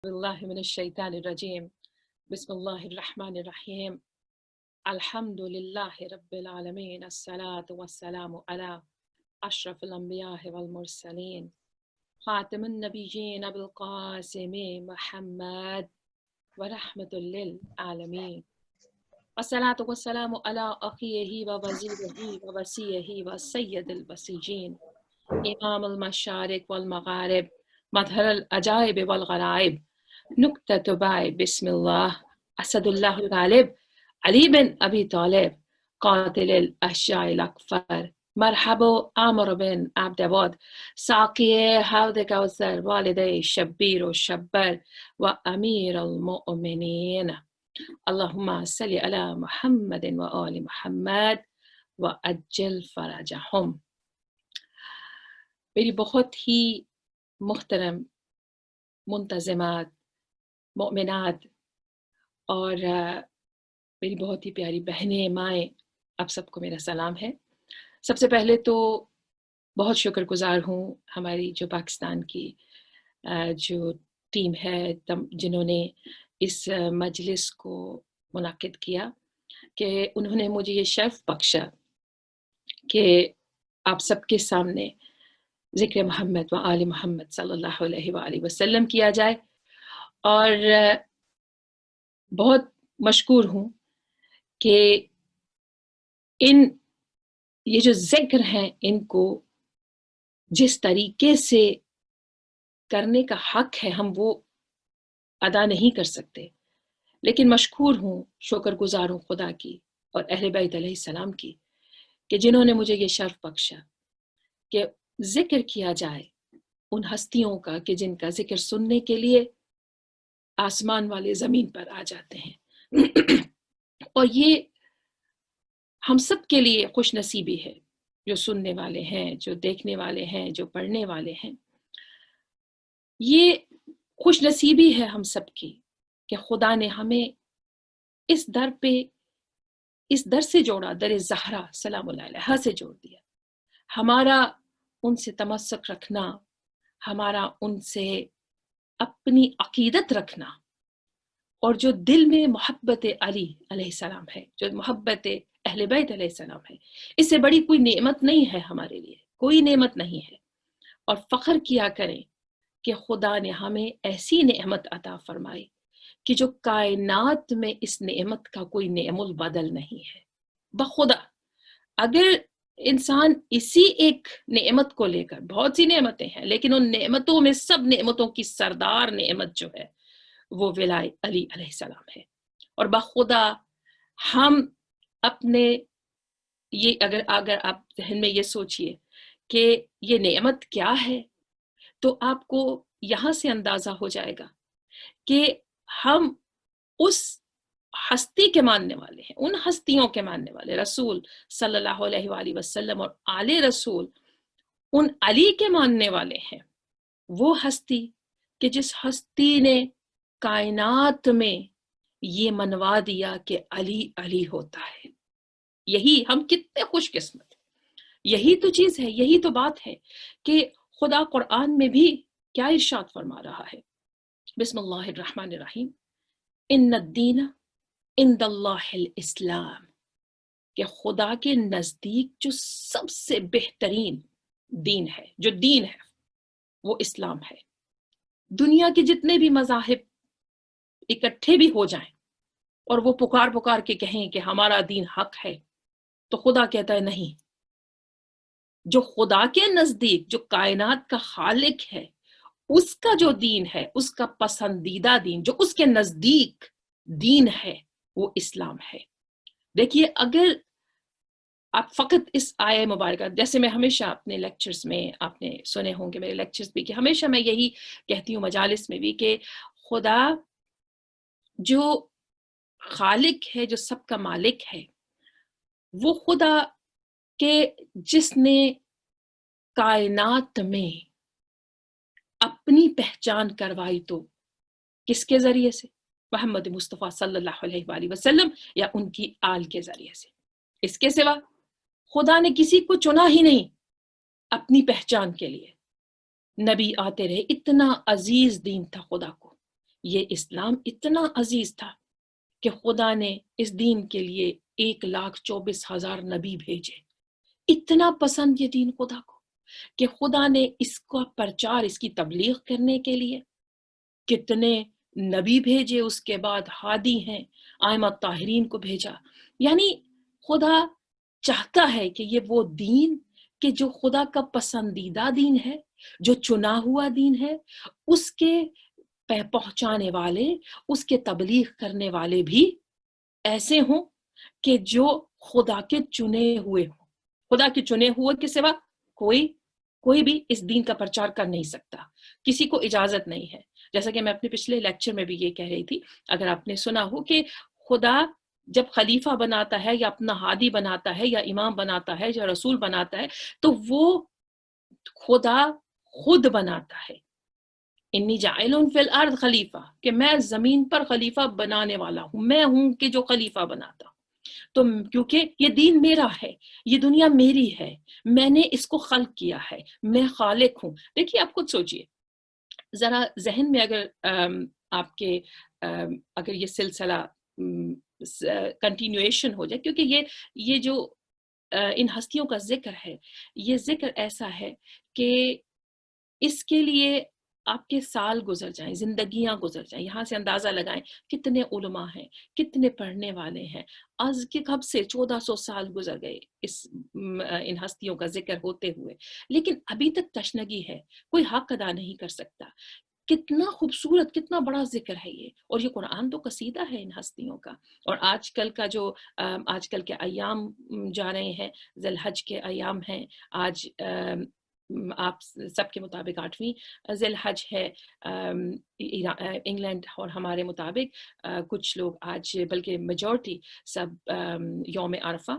بالله من الشيطان الرجيم بسم الله الرحمن الرحيم الحمد لله رب العالمين الصلاة والسلام على أشرف الأنبياء والمرسلين خاتم النبيين أبي القاسم محمد ورحمة للعالمين والصلاة والسلام على أخيه ووزيره ووصيه وسيد البسيجين إمام المشارق والمغارب مظهر العجائب والغرائب نقطة باء بسم الله أسد الله الغالب علي بن أبي طالب قاتل الأشجاع الأكفر مرحبا عمرو بن عبد الود ساقي حوض كوثر والدي شبير وشبر وأمير المؤمنين اللهم صل على محمد وآل محمد وأجل فرجهم. میری بہت ہی محترم منتظمات مومنات اور میری بہت ہی پیاری بہنیں مائیں، آپ سب کو میرا سلام ہے. سب سے پہلے تو بہت شکر گزار ہوں ہماری جو پاکستان کی جو ٹیم ہے جنہوں نے اس مجلس کو منعقد کیا کہ انہوں نے مجھے یہ شرف بخشا کہ آپ سب کے سامنے ذکر محمد و آل محمد صلی اللہ علیہ وآلہ وسلم کیا جائے. اور بہت مشکور ہوں کہ یہ جو ذکر ہیں ان کو جس طریقے سے کرنے کا حق ہے ہم وہ ادا نہیں کر سکتے، لیکن مشکور ہوں، شکر گزار ہوں خدا کی اور اہل بیت علیہ السلام کی کہ جنہوں نے مجھے یہ شرف بخشا کہ ذکر کیا جائے ان ہستیوں کا کہ جن کا ذکر سننے کے لیے آسمان والے زمین پر آ جاتے ہیں. اور یہ ہم سب کے لیے خوش نصیبی ہے، جو سننے والے ہیں، جو دیکھنے والے ہیں، جو پڑھنے والے ہیں. یہ خوش نصیبی ہے ہم سب کی کہ خدا نے ہمیں اس در سے جوڑا، در زہرا سلام اللہ علیہا سے جوڑ دیا. ہمارا ان سے تمسک رکھنا، ہمارا ان سے اپنی عقیدت رکھنا، اور جو دل میں محبت علی علیہ السلام ہے، جو محبت اہل بیت علیہ السلام ہے، اس سے بڑی کوئی نعمت نہیں ہے ہمارے لیے، کوئی نعمت نہیں ہے. اور فخر کیا کریں کہ خدا نے ہمیں ایسی نعمت عطا فرمائی کہ جو کائنات میں اس نعمت کا کوئی نعم البدل نہیں ہے. بخدا اگر انسان اسی ایک نعمت کو لے کر، بہت سی نعمتیں ہیں لیکن ان نعمتوں میں سب نعمتوں کی سردار نعمت جو ہے وہ ولای علی علیہ السلام ہے. اور بخدا ہم اپنے یہ اگر آپ ذہن میں یہ سوچئے کہ یہ نعمت کیا ہے تو آپ کو یہاں سے اندازہ ہو جائے گا کہ ہم اس ہستی کے ماننے والے ہیں، ان ہستیوں کے ماننے والے، رسول صلی اللہ علیہ وآلہ وسلم اور آل رسول، ان علی کے ماننے والے ہیں. وہ ہستی کہ جس ہستی نے کائنات میں یہ منوا دیا کہ علی علی ہوتا ہے. یہی ہم کتنے خوش قسمت ہیں. یہی تو چیز ہے، یہی تو بات ہے کہ خدا قرآن میں بھی کیا ارشاد فرما رہا ہے. بسم اللہ الرحمن الرحیم ان الدین عند اللہ الاسلام، کہ خدا کے نزدیک جو سب سے بہترین دین ہے، جو دین ہے وہ اسلام ہے. دنیا کے جتنے بھی مذاہب اکٹھے بھی ہو جائیں اور وہ پکار کے کہیں کہ ہمارا دین حق ہے، تو خدا کہتا ہے نہیں، جو خدا کے نزدیک، جو کائنات کا خالق ہے، اس کا جو دین ہے، اس کا پسندیدہ دین، جو اس کے نزدیک دین ہے، وہ اسلام ہے. دیکھیے، اگر آپ فقط اس آیہ مبارکہ، جیسے میں ہمیشہ اپنے لیکچرز میں، آپ نے سنے ہوں گے میرے لیکچرز بھی، کہ ہمیشہ میں یہی کہتی ہوں مجالس میں بھی کہ خدا جو خالق ہے، جو سب کا مالک ہے، وہ خدا کہ جس نے کائنات میں اپنی پہچان کروائی تو کس کے ذریعے سے؟ محمد مصطفیٰ صلی اللہ علیہ وآلہ وسلم یا ان کی آل کے ذریعے سے. اس کے سوا خدا نے کسی کو چنا ہی نہیں اپنی پہچان کے لیے. نبی آتے رہے، اتنا عزیز دین تھا خدا کو یہ اسلام اتنا عزیز تھا کہ خدا نے اس دین کے لیے 1,24,000 نبی بھیجے. اتنا پسند یہ دین خدا کو کہ خدا نے اس کا پرچار، اس کی تبلیغ کرنے کے لیے کتنے نبی بھیجے، اس کے بعد ہادی ہیں ائمہ طاہرین کو بھیجا. یعنی خدا چاہتا ہے کہ یہ وہ دین کہ جو خدا کا پسندیدہ دین ہے، جو چنا ہوا دین ہے، اس کے پہنچانے والے، اس کے تبلیغ کرنے والے بھی ایسے ہوں کہ جو خدا کے چنے ہوئے ہوں. خدا کے چنے ہوئے کے سوا کوئی بھی اس دین کا پرچار کر نہیں سکتا، کسی کو اجازت نہیں ہے. جیسا کہ میں اپنے پچھلے لیکچر میں بھی یہ کہہ رہی تھی، اگر آپ نے سنا ہو کہ خدا جب خلیفہ بناتا ہے یا اپنا ہادی بناتا ہے یا امام بناتا ہے یا رسول بناتا ہے تو وہ خدا خود بناتا ہے. انی جاعل فی الارض خلیفہ، کہ میں زمین پر خلیفہ بنانے والا ہوں، میں ہوں کہ جو خلیفہ بناتا ہوں. تو کیونکہ یہ دین میرا ہے، یہ دنیا میری ہے، میں نے اس کو خلق کیا ہے، میں خالق ہوں. دیکھیے آپ خود سوچئے، ذرا ذہن میں اگر آپ کے اگر یہ سلسلہ کنٹینیویشن ہو جائے، کیونکہ یہ جو ان ہستیوں کا ذکر ہے، یہ ذکر ایسا ہے کہ اس کے لیے آپ کے سال گزر جائیں، زندگیاں گزر جائیں. یہاں سے اندازہ لگائیں کتنے علماء ہیں، کتنے پڑھنے والے ہیں. آج کے کب سے 1400 سال گزر گئے ان ہستیوں کا ذکر ہوتے ہوئے، لیکن ابھی تک تشنگی ہے، کوئی حق ادا نہیں کر سکتا. کتنا خوبصورت، کتنا بڑا ذکر ہے یہ. اور یہ قرآن تو قصیدہ ہے ان ہستیوں کا. اور آج کل کا جو آج کل کے ایام جا رہے ہیں، ذی الحج کے ایام ہیں. آج آپ سب کے مطابق 8ویں ذی الحج ہے انگلینڈ اور ہمارے مطابق. کچھ لوگ آج، بلکہ میجورٹی سب یوم عرفہ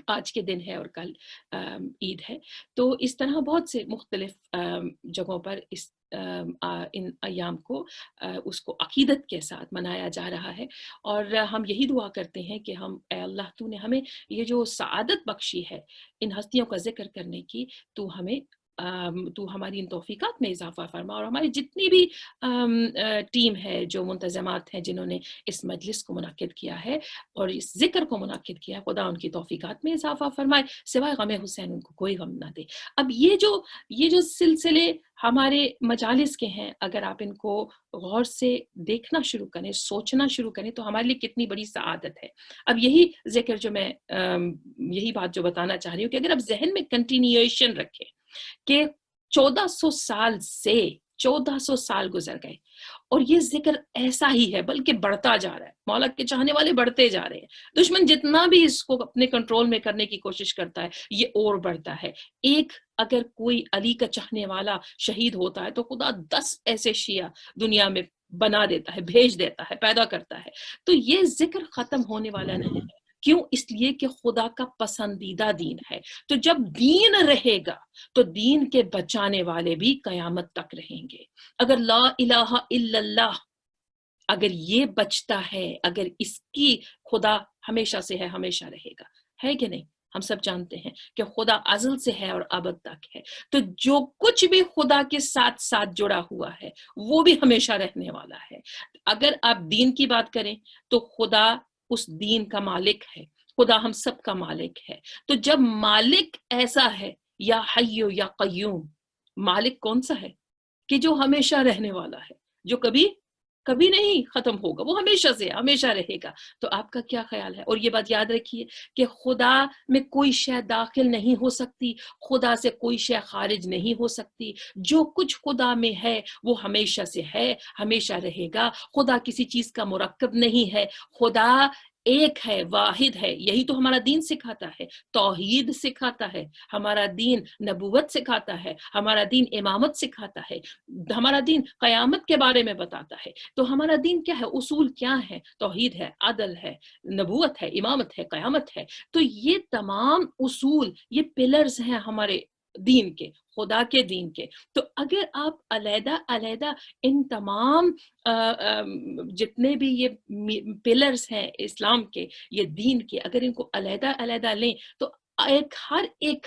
آج کے دن ہے اور کل عید ہے. تو اس طرح بہت سے مختلف جگہوں پر ان ایام کو اس کو عقیدت کے ساتھ منایا جا رہا ہے. اور ہم یہی دعا کرتے ہیں کہ اے اللہ تو نے ہمیں یہ جو سعادت بخشی ہے ان ہستیوں کا ذکر کرنے کی، تو ہماری ان توفیقات میں اضافہ فرما. اور ہماری جتنی بھی ٹیم ہے، جو منتظمات ہیں جنہوں نے اس مجلس کو منعقد کیا ہے اور اس ذکر کو منعقد کیا ہے، خدا ان کی توفیقات میں اضافہ فرمائے، سوائے غم حسین ان کو کوئی غم نہ دے. اب یہ جو سلسلے ہمارے مجالس کے ہیں، اگر آپ ان کو غور سے دیکھنا شروع کریں، سوچنا شروع کریں، تو ہمارے لیے کتنی بڑی سعادت ہے. اب یہی ذکر جو میں یہی بات جو بتانا چاہ رہی ہوں کہ اگر آپ ذہن میں کنٹینیویشن رکھیں کہ 1400 سال گزر گئے اور یہ ذکر ایسا ہی ہے، بلکہ بڑھتا جا رہا ہے. مولا کے چاہنے والے بڑھتے جا رہے ہیں، دشمن جتنا بھی اس کو اپنے کنٹرول میں کرنے کی کوشش کرتا ہے یہ اور بڑھتا ہے. اگر کوئی علی کا چاہنے والا شہید ہوتا ہے تو خدا 10 ایسے شیعہ دنیا میں بنا دیتا ہے، بھیج دیتا ہے، پیدا کرتا ہے. تو یہ ذکر ختم ہونے والا نہیں ہے. کیوں؟ اس لیے کہ خدا کا پسندیدہ دین ہے. تو جب دین رہے گا تو دین کے بچانے والے بھی قیامت تک رہیں گے. اگر لا الہ الا اللہ اگر یہ بچتا ہے، اگر اس کی خدا ہمیشہ سے ہے، ہمیشہ رہے گا، ہے کہ نہیں؟ ہم سب جانتے ہیں کہ خدا ازل سے ہے اور ابد تک ہے. تو جو کچھ بھی خدا کے ساتھ ساتھ جڑا ہوا ہے وہ بھی ہمیشہ رہنے والا ہے. اگر آپ دین کی بات کریں تو خدا اس دین کا مالک ہے، خدا ہم سب کا مالک ہے. تو جب مالک ایسا ہے، یا حیو یا قیوم، مالک کون سا ہے کہ جو ہمیشہ رہنے والا ہے، جو کبھی نہیں ختم ہوگا، وہ ہمیشہ سے ہمیشہ رہے گا. تو آپ کا کیا خیال ہے؟ اور یہ بات یاد رکھیے کہ خدا میں کوئی شے داخل نہیں ہو سکتی، خدا سے کوئی شے خارج نہیں ہو سکتی. جو کچھ خدا میں ہے وہ ہمیشہ سے ہے، ہمیشہ رہے گا. خدا کسی چیز کا مرکب نہیں ہے، خدا ایک ہے، واحد ہے. یہی تو ہمارا دین سکھاتا ہے، توحید سکھاتا ہے، ہمارا دین نبوت سکھاتا ہے، ہمارا دین امامت سکھاتا ہے، ہمارا دین قیامت کے بارے میں بتاتا ہے. تو ہمارا دین کیا ہے؟ اصول کیا ہے؟ توحید ہے، عدل ہے، نبوت ہے، امامت ہے، قیامت ہے. تو یہ تمام اصول، یہ پلرز ہیں ہمارے دین کے، خدا کے دین کے. تو اگر آپ علیحدہ علیحدہ ان تمام جتنے بھی یہ پلرز ہیں اسلام کے، یہ دین کے، اگر ان کو علیحدہ علیحدہ لیں تو ہر ایک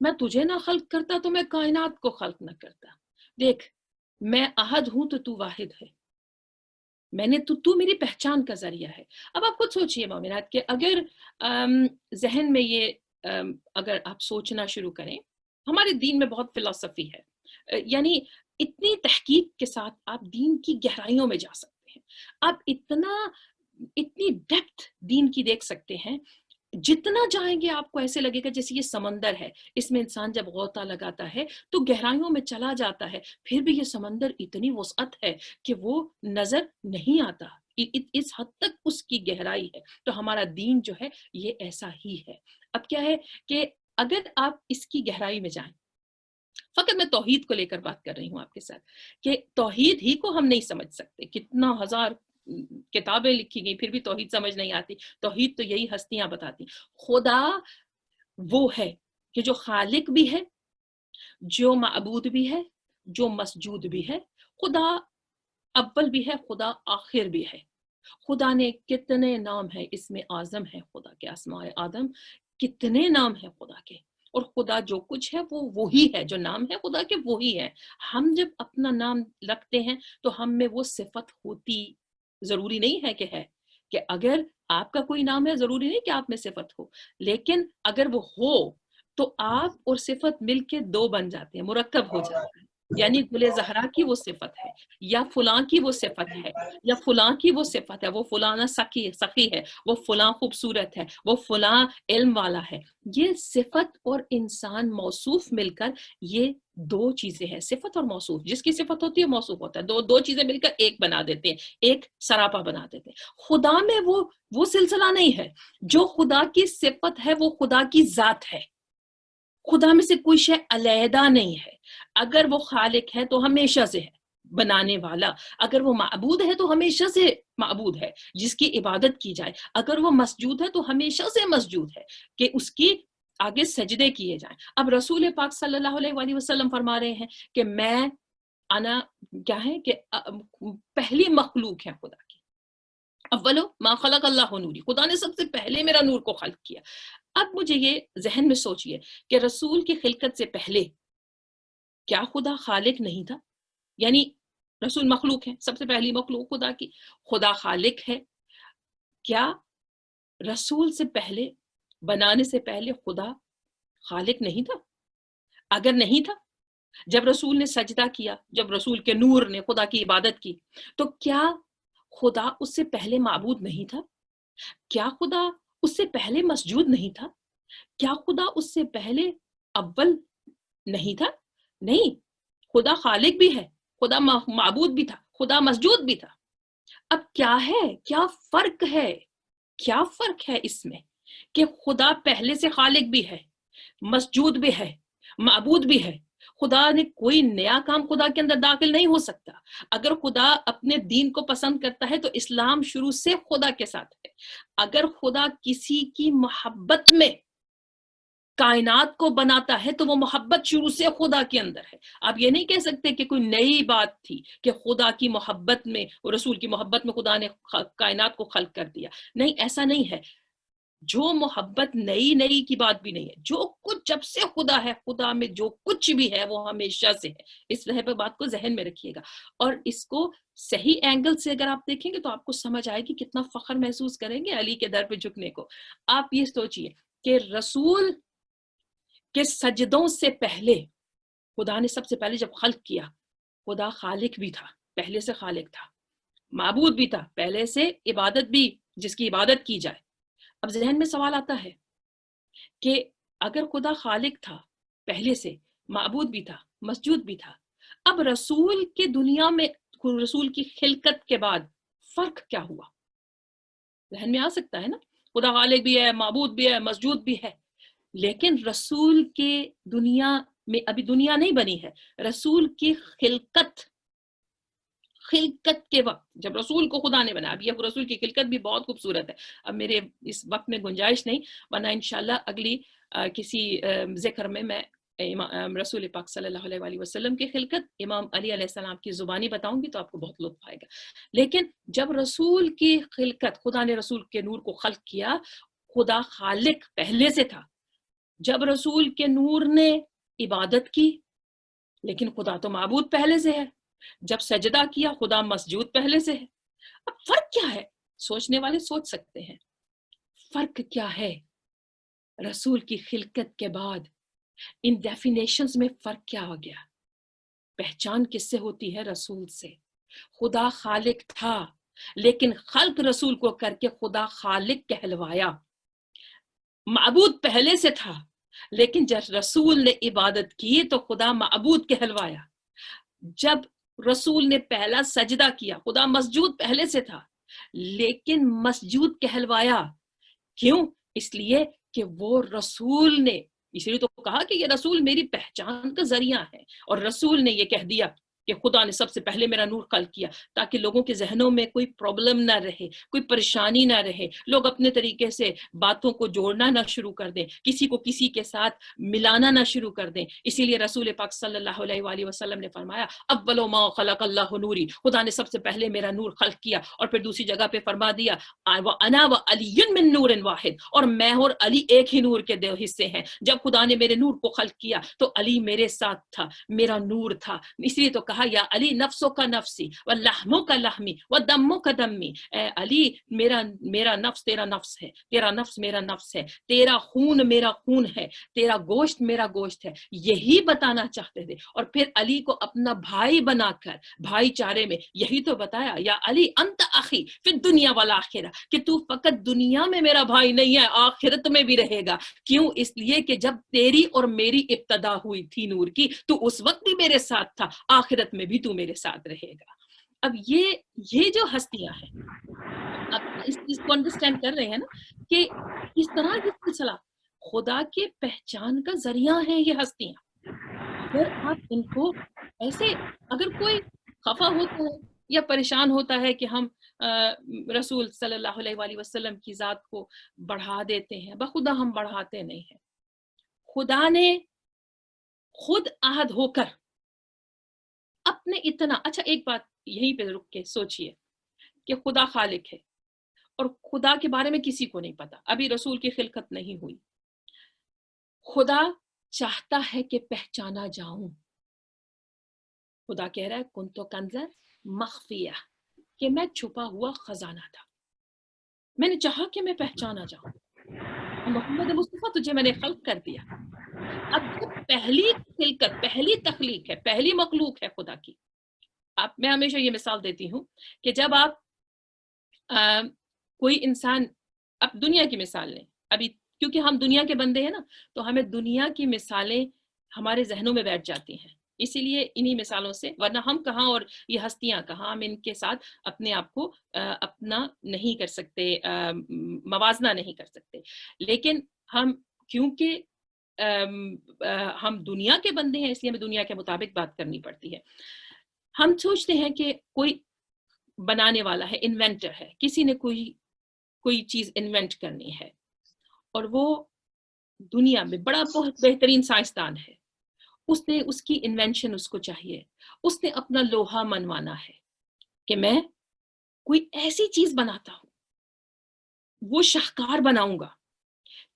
میں تجھے نہ خلق کرتا تو میں کائنات کو خلق نہ کرتا. دیکھ میں احد ہوں تو تو واحد ہے، میں نے تو میری پہچان کا ذریعہ ہے. اب آپ خود سوچئے مومنات کہ اگر ذہن میں یہ اگر آپ سوچنا شروع کریں، ہمارے دین میں بہت فلسفی ہے، یعنی اتنی تحقیق کے ساتھ آپ دین کی گہرائیوں میں جا سکتے ہیں، آپ اتنی ڈیپتھ دین کی دیکھ سکتے ہیں. جتنا جائیں گے آپ کو ایسے لگے گا جیسے یہ سمندر ہے، اس میں انسان جب غوطہ لگاتا ہے تو گہرائیوں میں چلا جاتا ہے، پھر بھی یہ سمندر اتنی وسعت ہے کہ وہ نظر نہیں آتا، اس حد تک اس کی گہرائی ہے. تو ہمارا دین جو ہے یہ ایسا ہی ہے. اب کیا ہے کہ اگر آپ اس کی گہرائی میں جائیں، فقط میں توحید کو لے کر بات کر رہی ہوں آپ کے ساتھ، کہ توحید ہی کو ہم نہیں سمجھ سکتے، کتنا ہزار کتابیں لکھی گئی پھر بھی توحید سمجھ نہیں آتی. توحید تو یہی ہستیاں بتاتی. خدا وہ ہے کہ جو خالق بھی ہے، جو معبود بھی ہے، جو مسجود بھی ہے. خدا اول بھی ہے، خدا آخر بھی ہے. خدا نے کتنے نام ہیں، اس میں اعظم ہے خدا کے اسماء اعظم، کتنے نام ہیں خدا کے. اور خدا جو کچھ ہے وہ وہی ہے، جو نام ہے خدا کے وہی ہے. ہم جب اپنا نام رکھتے ہیں تو ہم میں وہ صفت ہوتی، ضروری نہیں ہے کہ ہے، کہ اگر آپ کا کوئی نام ہے ضروری نہیں کہ آپ میں صفت ہو، لیکن اگر وہ ہو تو آپ اور صفت مل کے دو بن جاتے ہیں، مرکب ہو جاتا ہے. یعنی گل زہرا کی وہ صفت ہے، یا فلاں کی وہ صفت ہے، یا فلاں کی وہ صفت ہے، وہ فلانا سخی ہے، وہ فلاں خوبصورت ہے، وہ فلاں علم والا ہے. یہ صفت اور انسان موصوف مل کر یہ دو چیزیں ہیں، صفت اور موصوف. جس کی صفت ہوتی ہے موصوف ہوتا ہے، دو چیزیں مل کر ایک بنا دیتے ہیں، ایک سراپا بنا دیتے ہیں. خدا میں وہ سلسلہ نہیں ہے. جو خدا کی صفت ہے وہ خدا کی ذات ہے. خدا میں سے کوئی شے علیحدہ نہیں ہے. اگر وہ خالق ہے تو ہمیشہ سے ہے، بنانے والا. اگر وہ معبود ہے تو ہمیشہ سے معبود ہے، جس کی عبادت کی جائے. اگر وہ مسجود ہے تو ہمیشہ سے مسجود ہے، کہ اس کی آگے سجدے کیے جائیں. اب رسول پاک صلی اللہ علیہ وآلہ وسلم فرما رہے ہیں کہ میں انا کیا ہے کہ پہلی مخلوق ہے خدا کی. اولو ما خلق اللہ نوری، خدا نے سب سے پہلے میرا نور کو خلق کیا. اب مجھے یہ ذہن میں سوچئے کہ رسول کی خلقت سے پہلے کیا خدا خالق نہیں تھا؟ یعنی رسول مخلوق ہے، سب سے پہلی مخلوق خدا کی، خدا خالق ہے. کیا رسول سے پہلے، بنانے سے پہلے خدا خالق نہیں تھا؟ اگر نہیں تھا، جب رسول نے سجدہ کیا، جب رسول کے نور نے خدا کی عبادت کی، تو کیا خدا اس سے پہلے معبود نہیں تھا؟ کیا خدا اس سے پہلے مسجود نہیں تھا؟ کیا خدا اس سے پہلے اول نہیں تھا؟ نہیں، خدا خالق بھی ہے، خدا معبود بھی تھا، خدا مسجود بھی تھا. اب کیا ہے، کیا فرق ہے، کیا فرق ہے اس میں کہ خدا پہلے سے خالق بھی ہے، مسجود بھی ہے، معبود بھی ہے. خدا نے کوئی نیا کام خدا کے اندر داخل نہیں ہو سکتا. اگر خدا اپنے دین کو پسند کرتا ہے تو اسلام شروع سے خدا کے ساتھ ہے. اگر خدا کسی کی محبت میں کائنات کو بناتا ہے تو وہ محبت شروع سے خدا کے اندر ہے. آپ یہ نہیں کہہ سکتے کہ کوئی نئی بات تھی کہ خدا کی محبت میں، رسول کی محبت میں خدا نے کائنات کو خلق کر دیا. نہیں، ایسا نہیں ہے. جو محبت نئی کی بات بھی نہیں ہے. جو کچھ جب سے خدا ہے، خدا میں جو کچھ بھی ہے وہ ہمیشہ سے ہے. اس طرح پہ بات کو ذہن میں رکھیے گا، اور اس کو صحیح اینگل سے اگر آپ دیکھیں گے تو آپ کو سمجھ آئے گی کتنا فخر محسوس کریں گے علی کے در پہ جھکنے کو. آپ یہ سوچئے کہ رسول کہ سجدوں سے پہلے خدا نے سب سے پہلے جب خلق کیا، خدا خالق بھی تھا، پہلے سے خالق تھا، معبود بھی تھا، پہلے سے عبادت بھی، جس کی عبادت کی جائے. اب ذہن میں سوال آتا ہے کہ اگر خدا خالق تھا پہلے سے، معبود بھی تھا، مسجود بھی تھا، اب رسول کے دنیا میں، رسول کی خلقت کے بعد فرق کیا ہوا؟ ذہن میں آ سکتا ہے نا، خدا خالق بھی ہے، معبود بھی ہے، مسجود بھی ہے، لیکن رسول کے دنیا میں ابھی دنیا نہیں بنی ہے. رسول کی خلقت کے وقت جب رسول کو خدا نے بنایا، اب یہ رسول کی خلقت بھی بہت خوبصورت ہے. اب میرے اس وقت میں گنجائش نہیں، ورنہ انشاءاللہ اگلی کسی ذکر میں رسول پاک صلی اللہ علیہ وآلہ وسلم کی خلقت امام علی علیہ السلام کی زبانی بتاؤں گی تو آپ کو بہت لطف آئے گا. لیکن جب رسول کی خلقت، خدا نے رسول کے نور کو خلق کیا، خدا خالق پہلے سے تھا، جب رسول کے نور نے عبادت کی، لیکن خدا تو معبود پہلے سے ہے، جب سجدہ کیا خدا مسجود پہلے سے ہے۔ اب فرق کیا ہے؟ سوچنے والے سوچ سکتے ہیں فرق کیا ہے۔ رسول کی خلقت کے بعد ان ڈیفینیشنز میں فرق کیا ہو گیا؟ پہچان کس سے ہوتی ہے؟ رسول سے۔ خدا خالق تھا لیکن خلق رسول کو کر کے خدا خالق کہلوایا۔ معبود پہلے سے تھا لیکن جب رسول نے عبادت کی تو خدا معبود کہلوایا۔ جب رسول نے پہلا سجدہ کیا خدا مسجود پہلے سے تھا لیکن مسجود کہلوایا۔ کیوں؟ اس لیے کہ وہ رسول نے، اس لیے تو کہا کہ یہ رسول میری پہچان کا ذریعہ ہے، اور رسول نے یہ کہہ دیا کہ خدا نے سب سے پہلے میرا نور خلق کیا تاکہ لوگوں کے ذہنوں میں کوئی پرابلم نہ رہے، کوئی پریشانی نہ رہے، لوگ اپنے طریقے سے باتوں کو جوڑنا نہ شروع کر دیں، کسی کو کسی کے ساتھ ملانا نہ شروع کر دیں۔ اسی لیے رسول پاک صلی اللہ علیہ وآلہ وسلم نے فرمایا اول ما خلق اللہ نوری، خدا نے سب سے پہلے میرا نور خلق کیا، اور پھر دوسری جگہ پہ فرما دیا وَأَنَا وَعَلِيٌّ مِّن نُورٍ وَاحِدٍ، اور میں اور علی ایک ہی نور کے دو حصے ہیں۔ جب خدا نے میرے نور کو خلق کیا تو علی میرے ساتھ تھا، میرا نور تھا، اس لیے تو کہا یا علی نفسو کا نفسی واللحمو کا لحمی ودمو کا دمی، اے علی میرا نفس تیرا نفس ہے، تیرا نفس میرا نفس ہے، تیرا خون میرا خون ہے، تیرا گوشت میرا گوشت ہے، یہی بتانا چاہتے تھے۔ اور پھر علی کو اپنا بھائی بنا کر بھائی چارے میں یہی تو بتایا یا علی انت اخی فی الدنیا والآخرہ، کہ تو فقط دنیا میں میرا بھائی نہیں ہے، آخرت میں بھی رہے گا۔ کیوں؟ اس لیے کہ جب تیری اور میری ابتدا ہوئی تھی نور کی تو اس وقت بھی میرے ساتھ تھا، آخرت میں بھی تو میرے ساتھ رہے گا۔ اب یہ جو ہستیاں ہیں، آپ اس چیز کو انڈرسٹینڈ کر رہے ہیں نا کہ اس طرح یہ سلسلہ خدا کے پہچان کا ذریعہ ہے یہ ہستیاں۔ اگر آپ ان کو ایسے، اگر کوئی خفا ہوتا ہے یا پریشان ہوتا ہے کہ ہم رسول صلی اللہ علیہ وآلہ وسلم کی ذات کو بڑھا دیتے ہیں، بخدا ہم بڑھاتے نہیں ہیں۔ خدا نے خود عہد ہو کر اپنے اتنا اچھا، ایک بات یہیں پہ رک کے سوچئے کہ خدا خالق ہے اور خدا کے بارے میں کسی کو نہیں پتا، ابھی رسول کی خلقت نہیں ہوئی۔ خدا چاہتا ہے کہ پہچانا جاؤں۔ خدا کہہ رہا ہے کنتو کنزا مخفیہ، کہ میں چھپا ہوا خزانہ تھا، میں نے چاہا کہ میں پہچانا جاؤں۔ محمد مصطفیٰ تجھے میں نے خلق کر دیا۔ اب جب پہلی خلقت، پہلی تخلیق ہے، پہلی مخلوق ہے خدا کی، میں ہمیشہ یہ مثال دیتی ہوں کہ جب آپ کوئی انسان، اب دنیا کی مثال لیں، ابھی کیونکہ ہم دنیا کے بندے ہیں نا تو ہمیں دنیا کی مثالیں ہمارے ذہنوں میں بیٹھ جاتی ہیں، اسی لیے انہی مثالوں سے، ورنہ ہم کہاں اور یہ ہستیاں کہاں، ہم ان کے ساتھ اپنے آپ کو اپنا نہیں کر سکتے، موازنہ نہیں کر سکتے۔ لیکن ہم کیونکہ ہم دنیا کے بندے ہیں اس لیے ہمیں دنیا کے مطابق بات کرنی پڑتی ہے۔ ہم سوچتے ہیں کہ کوئی بنانے والا ہے، انوینٹر ہے، کسی نے کوئی چیز انوینٹ کرنی ہے اور وہ دنیا میں بڑا بہت بہترین سائنسدان ہے، اس نے اس کی انوینشن اس کو چاہیے، اس نے اپنا لوہا منوانا ہے کہ میں کوئی ایسی چیز بناتا ہوں، وہ شاہکار بناؤں گا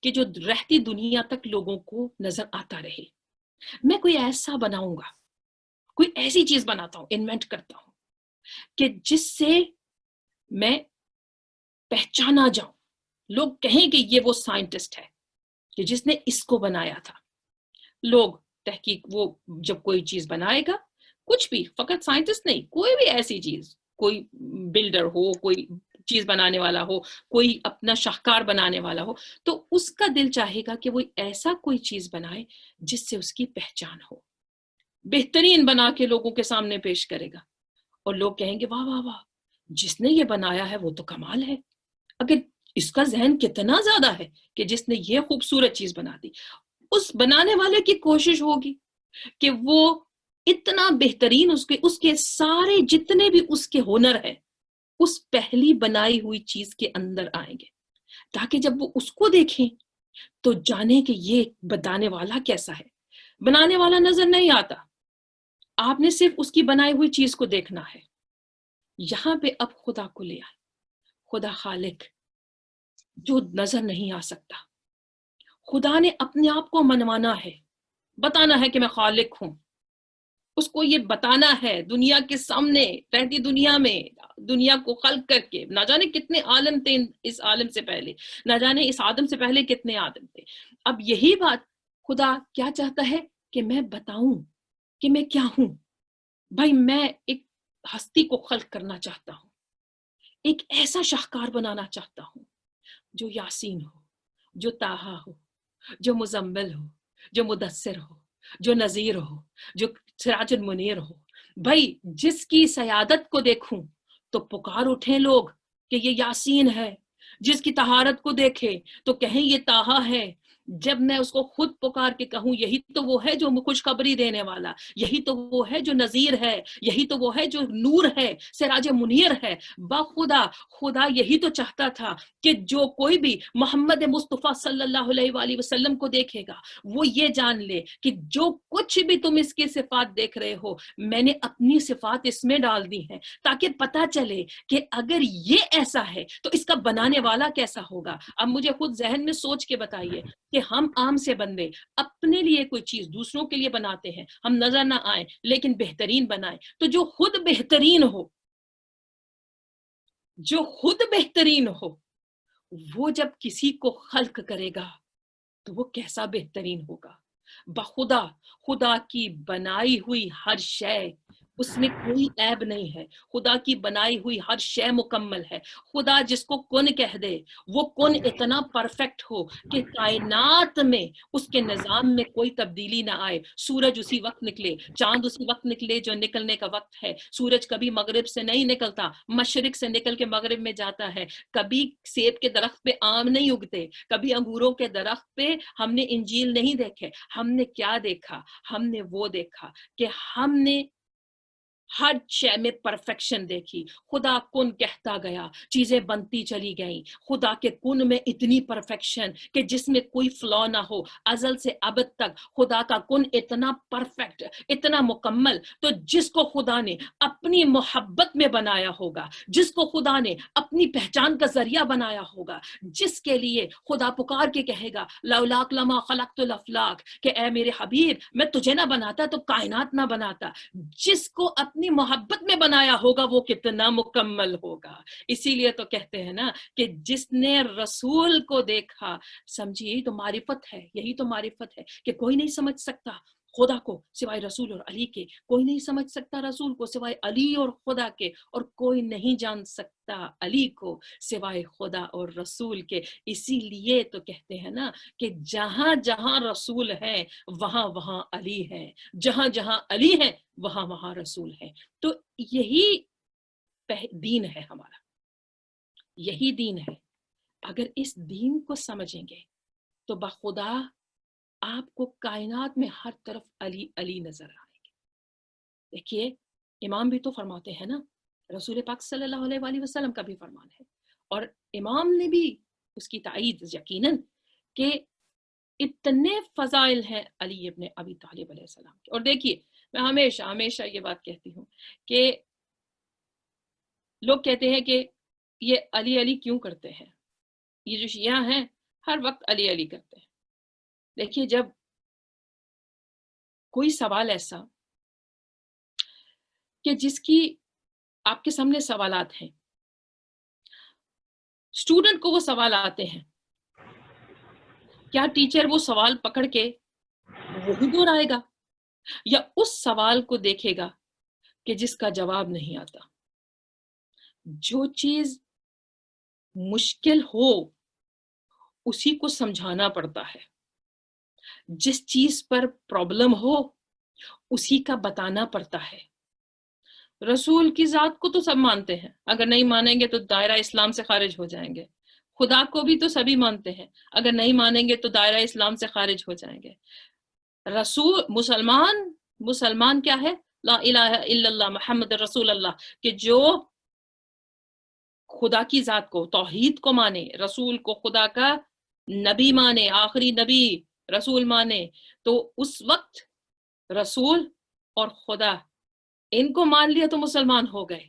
کہ جو رہتی دنیا تک لوگوں کو نظر آتا رہے۔ میں کوئی ایسا بناؤں گا، کوئی ایسی چیز بناتا ہوں، انوینٹ کرتا ہوں کہ جس سے میں پہچانا جاؤں، لوگ کہیں کہ یہ وہ سائنٹسٹ ہے کہ جس نے اس کو بنایا تھا۔ لوگ تحقیق، وہ جب کوئی چیز بنائے گا، کچھ بھی، فقط سائنٹسٹ نہیں، کوئی بھی ایسی چیز، کوئی بلڈر ہو، کوئی چیز بنانے والا ہو، کوئی اپنا شاہکار بنانے والا ہو، تو اس کا دل چاہے گا کہ وہ ایسا کوئی چیز بنائے جس سے اس کی پہچان ہو، بہترین بنا کے لوگوں کے سامنے پیش کرے گا اور لوگ کہیں گے واہ واہ واہ، جس نے یہ بنایا ہے وہ تو کمال ہے، اگر اس کا ذہن کتنا زیادہ ہے کہ جس نے یہ خوبصورت چیز بنا دی۔ اس بنانے والے کی کوشش ہوگی کہ وہ اتنا بہترین، اس کے سارے جتنے بھی اس کے ہنر ہے اس پہلی بنائی ہوئی چیز کے اندر آئیں گے، تاکہ جب وہ اس کو دیکھیں تو جانیں کہ یہ بنانے والا کیسا ہے۔ بنانے والا نظر نہیں آتا، آپ نے صرف اس کی بنائی ہوئی چیز کو دیکھنا ہے۔ یہاں پہ اب خدا کو لے آئے، خدا خالق جو نظر نہیں آ سکتا، خدا نے اپنے آپ کو منوانا ہے، بتانا ہے کہ میں خالق ہوں، اس کو یہ بتانا ہے دنیا کے سامنے، رہتی دنیا میں، دنیا کو خلق کر کے۔ نہ جانے کتنے عالم تھے اس عالم سے پہلے، نہ جانے اس آدم سے پہلے کتنے آدم تھے۔ اب یہی بات خدا کیا چاہتا ہے کہ میں بتاؤں کہ میں کیا ہوں۔ بھائی میں ایک ہستی کو خلق کرنا چاہتا ہوں، ایک ایسا شاہکار بنانا چاہتا ہوں جو یاسین ہو، جو طٰہٰ ہو، جو مزمل ہو، جو مدثر ہو، جو نذیر ہو، جو سراج المنیر ہو۔ بھائی جس کی سیادت کو دیکھوں تو پکار اٹھیں لوگ کہ یہ یاسین ہے، جس کی طہارت کو دیکھیں تو کہیں یہ طٰہٰ ہے۔ جب میں اس کو خود پکار کے کہوں یہی تو وہ ہے جو خوشخبری دینے والا، یہی تو وہ ہے جو نذیر ہے، یہی تو وہ ہے جو نور ہے، سراج منیر ہے، بخدا خدا یہی تو چاہتا تھا کہ جو کوئی بھی محمد مصطفیٰ صلی اللہ علیہ وآلہ وسلم کو دیکھے گا وہ یہ جان لے کہ جو کچھ بھی تم اس کی صفات دیکھ رہے ہو میں نے اپنی صفات اس میں ڈال دی ہیں، تاکہ پتہ چلے کہ اگر یہ ایسا ہے تو اس کا بنانے والا کیسا ہوگا۔ اب مجھے خود ذہن میں سوچ کے بتائیے کہ ہم عام سے بندے اپنے لیے کوئی چیز دوسروں کے لیے بناتے ہیں، ہم نظر نہ آئیں لیکن بہترین بنائیں، تو جو خود بہترین ہو، جو خود بہترین ہو، وہ جب کسی کو خلق کرے گا تو وہ کیسا بہترین ہوگا۔ بخدا خدا کی بنائی ہوئی ہر شے، اس میں کوئی عیب نہیں ہے، خدا کی بنائی ہوئی ہر شے مکمل ہے۔ خدا جس کو کن کہہ دے وہ کن اتنا پرفیکٹ ہو کہ کائنات میں اس کے نظام میں کوئی تبدیلی نہ آئے، سورج اسی وقت نکلے، چاند اسی وقت نکلے جو نکلنے کا وقت ہے، سورج کبھی مغرب سے نہیں نکلتا، مشرق سے نکل کے مغرب میں جاتا ہے، کبھی سیب کے درخت پہ آم نہیں اگتے، کبھی انگوروں کے درخت پہ ہم نے انجیل نہیں دیکھے۔ ہم نے کیا دیکھا؟ ہم نے وہ دیکھا کہ ہم نے ہر شے میں پرفیکشن دیکھی۔ خدا کن کہتا گیا، چیزیں بنتی چلی گئیں۔ خدا کے کن میں اتنی پرفیکشن کہ جس میں کوئی فلا نہ ہو، ازل سے ابد تک خدا کا کن اتنا پرفیکٹ، اتنا مکمل۔ تو جس کو خدا نے اپنی محبت میں بنایا ہوگا، جس کو خدا نے اپنی پہچان کا ذریعہ بنایا ہوگا، جس کے لیے خدا پکار کے کہے گا لولاک لما خلقت الافلاک، کہ اے میرے حبیب میں تجھے نہ بناتا تو کائنات نہ بناتا، جس کو اپنی محبت میں بنایا ہوگا وہ کتنا مکمل ہوگا۔ اسی لیے تو کہتے ہیں نا کہ جس نے رسول کو دیکھا، سمجھیے یہی تو معرفت ہے، یہی تو معرفت ہے کہ کوئی نہیں سمجھ سکتا خدا کو سوائے رسول اور علی کے، کوئی نہیں سمجھ سکتا رسول کو سوائے علی اور خدا کے، اور کوئی نہیں جان سکتا علی کو سوائے خدا اور رسول کے۔ اسی لیے تو کہتے ہیں نا کہ جہاں جہاں رسول ہے وہاں وہاں علی ہے، جہاں جہاں علی ہے وہاں وہاں رسول ہے۔ تو یہی دین ہے ہمارا، یہی دین ہے۔ اگر اس دین کو سمجھیں گے تو بخدا آپ کو کائنات میں ہر طرف علی علی نظر آئے گے۔ دیکھیے امام بھی تو فرماتے ہیں نا، رسول پاک صلی اللہ علیہ وآلہ وسلم کا بھی فرمان ہے، اور امام نے بھی اس کی تائید یقیناً کہ اتنے فضائل ہیں علی ابن ابی طالب علیہ السلام کے۔ اور دیکھیے میں ہمیشہ ہمیشہ یہ بات کہتی ہوں کہ لوگ کہتے ہیں کہ یہ علی علی کیوں کرتے ہیں، یہ جو شیعہ ہیں ہر وقت علی علی کرتے ہیں۔ دیکھیے جب کوئی سوال ایسا کہ جس کی آپ کے سامنے سوالات ہیں، اسٹوڈنٹ کو وہ سوال آتے ہیں، کیا ٹیچر وہ سوال پکڑ کے وہی دہرائے گا یا اس سوال کو دیکھے گا کہ جس کا جواب نہیں آتا؟ جو چیز مشکل ہو اسی کو سمجھانا پڑتا ہے، جس چیز پر پرابلم ہو اسی کا بتانا پڑتا ہے۔ رسول کی ذات کو تو سب مانتے ہیں، اگر نہیں مانیں گے تو دائرہ اسلام سے خارج ہو جائیں گے۔ خدا کو بھی تو سبھی مانتے ہیں، اگر نہیں مانیں گے تو دائرہ اسلام سے خارج ہو جائیں گے۔ رسول مسلمان کیا ہے؟ لا الہ الا اللہ محمد رسول اللہ، کہ جو خدا کی ذات کو، توحید کو مانے، رسول کو خدا کا نبی مانے، آخری نبی رسول مانے، تو اس وقت رسول اور خدا ان کو مان لیا تو مسلمان ہو گئے۔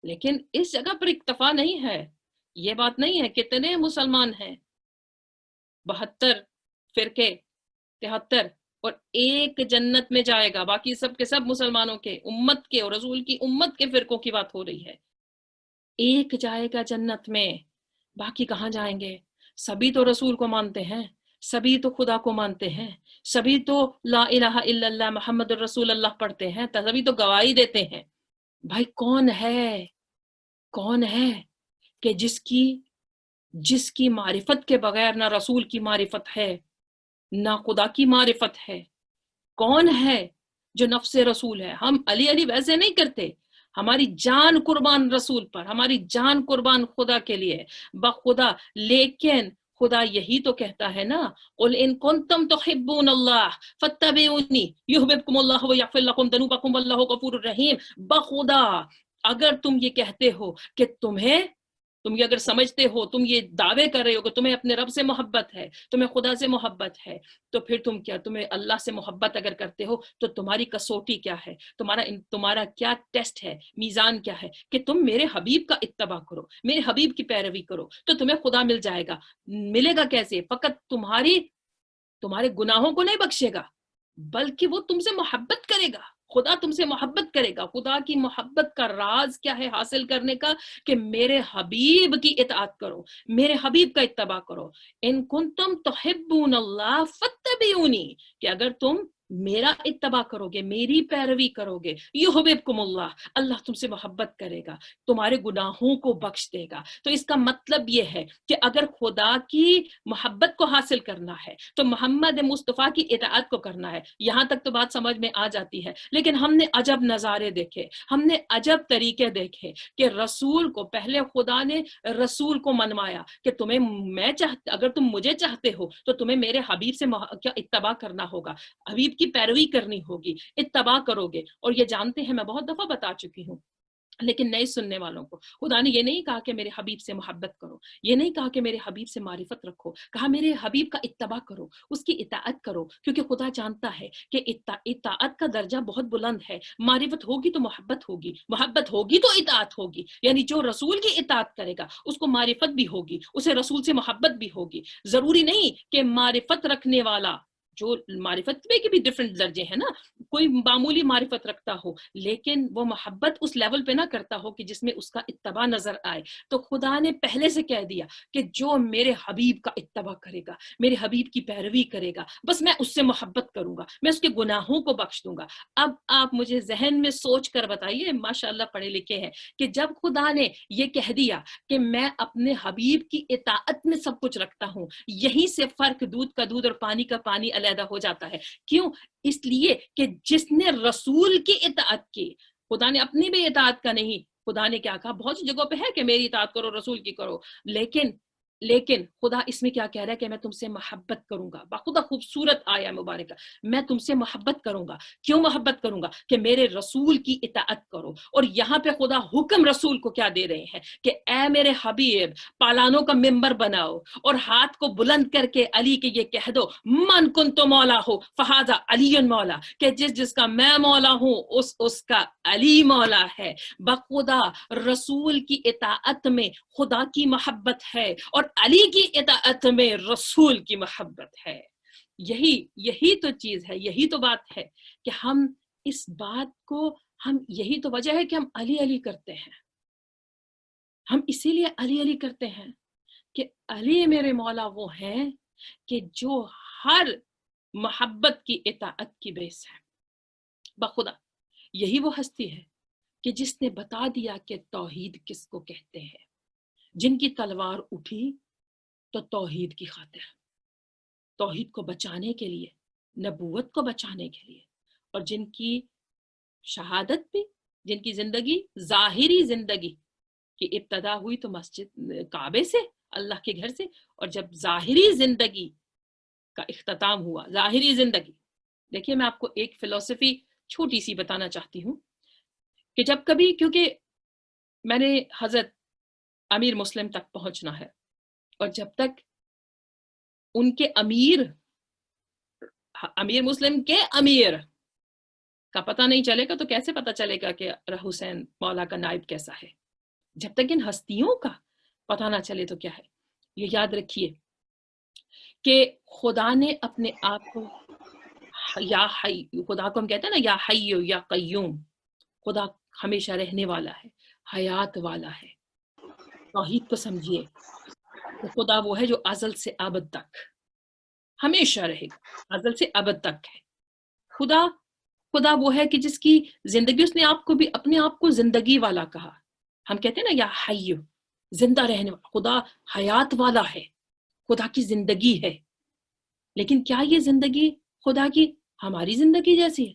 لیکن اس جگہ پر اکتفا نہیں ہے، یہ بات نہیں ہے۔ کتنے مسلمان ہیں؟ 72 فرقے 73 اور ایک جنت میں جائے گا، باقی سب کے سب مسلمانوں کے امت کے اور رسول کی امت کے فرقوں کی بات ہو رہی ہے. ایک جائے گا جنت میں، باقی کہاں جائیں گے؟ سبھی تو رسول کو مانتے ہیں، سبھی تو خدا کو مانتے ہیں، سبھی تو لا الہ الا اللہ محمد الرسول اللہ پڑھتے ہیں، سبھی تو گواہی دیتے ہیں. بھائی کون ہے کہ جس کی معرفت کے بغیر نہ رسول کی معرفت ہے نہ خدا کی معرفت ہے؟ کون ہے جو نفس رسول ہے؟ ہم علی علی ویسے نہیں کرتے، ہماری جان قربان رسول پر، ہماری جان قربان خدا کے لیے بخدا. لیکن خدا یہی تو کہتا ہے نا، قل ان کنتم تحبون اللہ فاتبعونی یحببکم اللہ ویغفر لکم ذنوبکم واللہ غفور الرحیم. بخدا اگر تم یہ کہتے ہو کہ تم یہ اگر سمجھتے ہو، تم یہ دعوے کر رہے ہو کہ تمہیں اپنے رب سے محبت ہے، تمہیں خدا سے محبت ہے، تو پھر تمہیں اللہ سے محبت اگر کرتے ہو تو تمہاری کسوٹی کیا ہے، تمہارا کیا ٹیسٹ ہے، میزان کیا ہے کہ تم میرے حبیب کا اتباع کرو، میرے حبیب کی پیروی کرو تو تمہیں خدا مل جائے گا. ملے گا کیسے؟ فقط تمہارے گناہوں کو نہیں بخشے گا، بلکہ وہ تم سے محبت کرے گا. خدا تم سے محبت کرے گا. خدا کی محبت کا راز کیا ہے حاصل کرنے کا؟ کہ میرے حبیب کی اطاعت کرو، میرے حبیب کا اتباع کرو. ان کنتم تحبون اللہ فاتبعونی، کہ اگر تم میرا اتباع کرو گے، میری پیروی کرو گے، یحببکم اللہ، اللہ تم سے محبت کرے گا، تمہارے گناہوں کو بخش دے گا. تو اس کا مطلب یہ ہے کہ اگر خدا کی محبت کو حاصل کرنا ہے تو محمد مصطفیٰ کی اطاعت کو کرنا ہے. یہاں تک تو بات سمجھ میں آ جاتی ہے. لیکن ہم نے عجب نظارے دیکھے، ہم نے عجب طریقے دیکھے کہ رسول کو پہلے خدا نے رسول کو منوایا کہ اگر تم مجھے چاہتے ہو تو تمہیں میرے حبیب سے اتباع کرنا ہوگا، حبیب کی پیروی کرنی ہوگی، اتباع کرو گے. اور یہ جانتے ہیں، میں بہت دفعہ بتا چکی ہوں، لیکن نئے سننے والوں کو خدا نے یہ نہیں کہا کہ میرے حبیب سے محبت کرو، یہ نہیں کہا کہ میرے حبیب سے معرفت رکھو، کہا میرے حبیب کا اتباع کرو، اس کی اطاعت کرو. کیونکہ خدا جانتا ہے کہ اطاعت کا درجہ بہت بلند ہے. معرفت ہوگی تو محبت ہوگی، محبت ہوگی تو اطاعت ہوگی. یعنی جو رسول کی اطاعت کرے گا اس کو معرفت بھی ہوگی، اسے رسول سے محبت بھی ہوگی. ضروری نہیں کہ معرفت رکھنے والا، جو معرفت میں کے بھی ڈیفرنٹ درجے ہیں نا، کوئی معمولی معرفت رکھتا ہو لیکن وہ محبت اس لیول پہ نہ کرتا ہو کہ جس میں اس کا اتباع نظر آئے. تو خدا نے پہلے سے کہہ دیا کہ جو میرے حبیب کا اتباع کرے گا، میرے حبیب کی پیروی کرے گا، بس میں اس سے محبت کروں گا، میں اس کے گناہوں کو بخش دوں گا. اب آپ مجھے ذہن میں سوچ کر بتائیے، ماشاءاللہ پڑھے لکھے ہیں، کہ جب خدا نے یہ کہہ دیا کہ میں اپنے حبیب کی اطاعت میں سب کچھ رکھتا ہوں، یہیں سے فرق دودھ کا دودھ اور پانی کا پانی علیحدہ ہو جاتا ہے. کیوں؟ اس لیے کہ جس نے رسول کی اطاعت کی، خدا نے اپنی بھی اطاعت کا نہیں، خدا نے کیا کہا؟ بہت سی جگہوں پہ ہے کہ میری اطاعت کرو، رسول کی کرو، لیکن خدا اس میں کیا کہہ رہا ہے کہ میں تم سے محبت کروں گا. بخدا خوبصورت آیا مبارکہ، میں تم سے محبت کروں گا. کیوں محبت کروں گا؟ کہ میرے رسول کی اطاعت کرو. اور یہاں پہ خدا حکم رسول کو کیا دے رہے ہیں کہ اے میرے حبیب، پالانوں کا ممبر بناؤ اور ہاتھ کو بلند کر کے علی کے یہ کہہ دو، من کنت مولا ہو فہذا علی مولا، کہ جس کا میں مولا ہوں اس کا علی مولا ہے. بخدا رسول کی اطاعت میں خدا کی محبت ہے اور علی کی اطاعت میں رسول کی محبت ہے. یہی تو چیز ہے، یہی تو بات ہے کہ ہم اس بات کو، یہی تو وجہ ہے کہ ہم علی علی کرتے ہیں. ہم اسی لیے علی علی کرتے ہیں کہ علی میرے مولا وہ ہیں کہ جو ہر محبت کی اطاعت کی بیس ہے. بخدا یہی وہ ہستی ہے کہ جس نے بتا دیا کہ توحید کس کو کہتے ہیں، جن کی تلوار اٹھی تو توحید کی خاطر، توحید کو بچانے کے لیے، نبوت کو بچانے کے لیے، اور جن کی شہادت بھی، جن کی زندگی، ظاہری زندگی کی ابتدا ہوئی تو مسجد کعبے سے، اللہ کے گھر سے، اور جب ظاہری زندگی کا اختتام ہوا، ظاہری زندگی. دیکھیے میں آپ کو ایک فلسفی چھوٹی سی بتانا چاہتی ہوں کہ جب کبھی، کیونکہ میں نے حضرت امیر مسلم تک پہنچنا ہے، اور جب تک ان کے امیر مسلم کے امیر کا پتہ نہیں چلے گا تو کیسے پتہ چلے گا کہ حسین مولا کا نائب کیسا ہے؟ جب تک ان ہستیوں کا پتہ نہ چلے تو کیا ہے. یہ یاد رکھیے کہ خدا نے اپنے آپ کو یا حی، خدا کو ہم کہتے ہیں نا یا حی یا قیوم، خدا ہمیشہ رہنے والا ہے، حیات والا ہے۔ توحید کو سمجھیے کہ خدا وہ ہے جو ازل سے ابد تک ہمیشہ رہے گا، ازل سے ابد تک ہے۔ خدا خدا وہ ہے کہ جس کی زندگی، اس نے آپ کو بھی اپنے آپ کو زندگی والا کہا۔ ہم کہتے ہیں نا یا حی، زندہ رہنے والا، خدا حیات والا ہے، خدا کی زندگی ہے۔ لیکن کیا یہ زندگی خدا کی ہماری زندگی جیسی ہے؟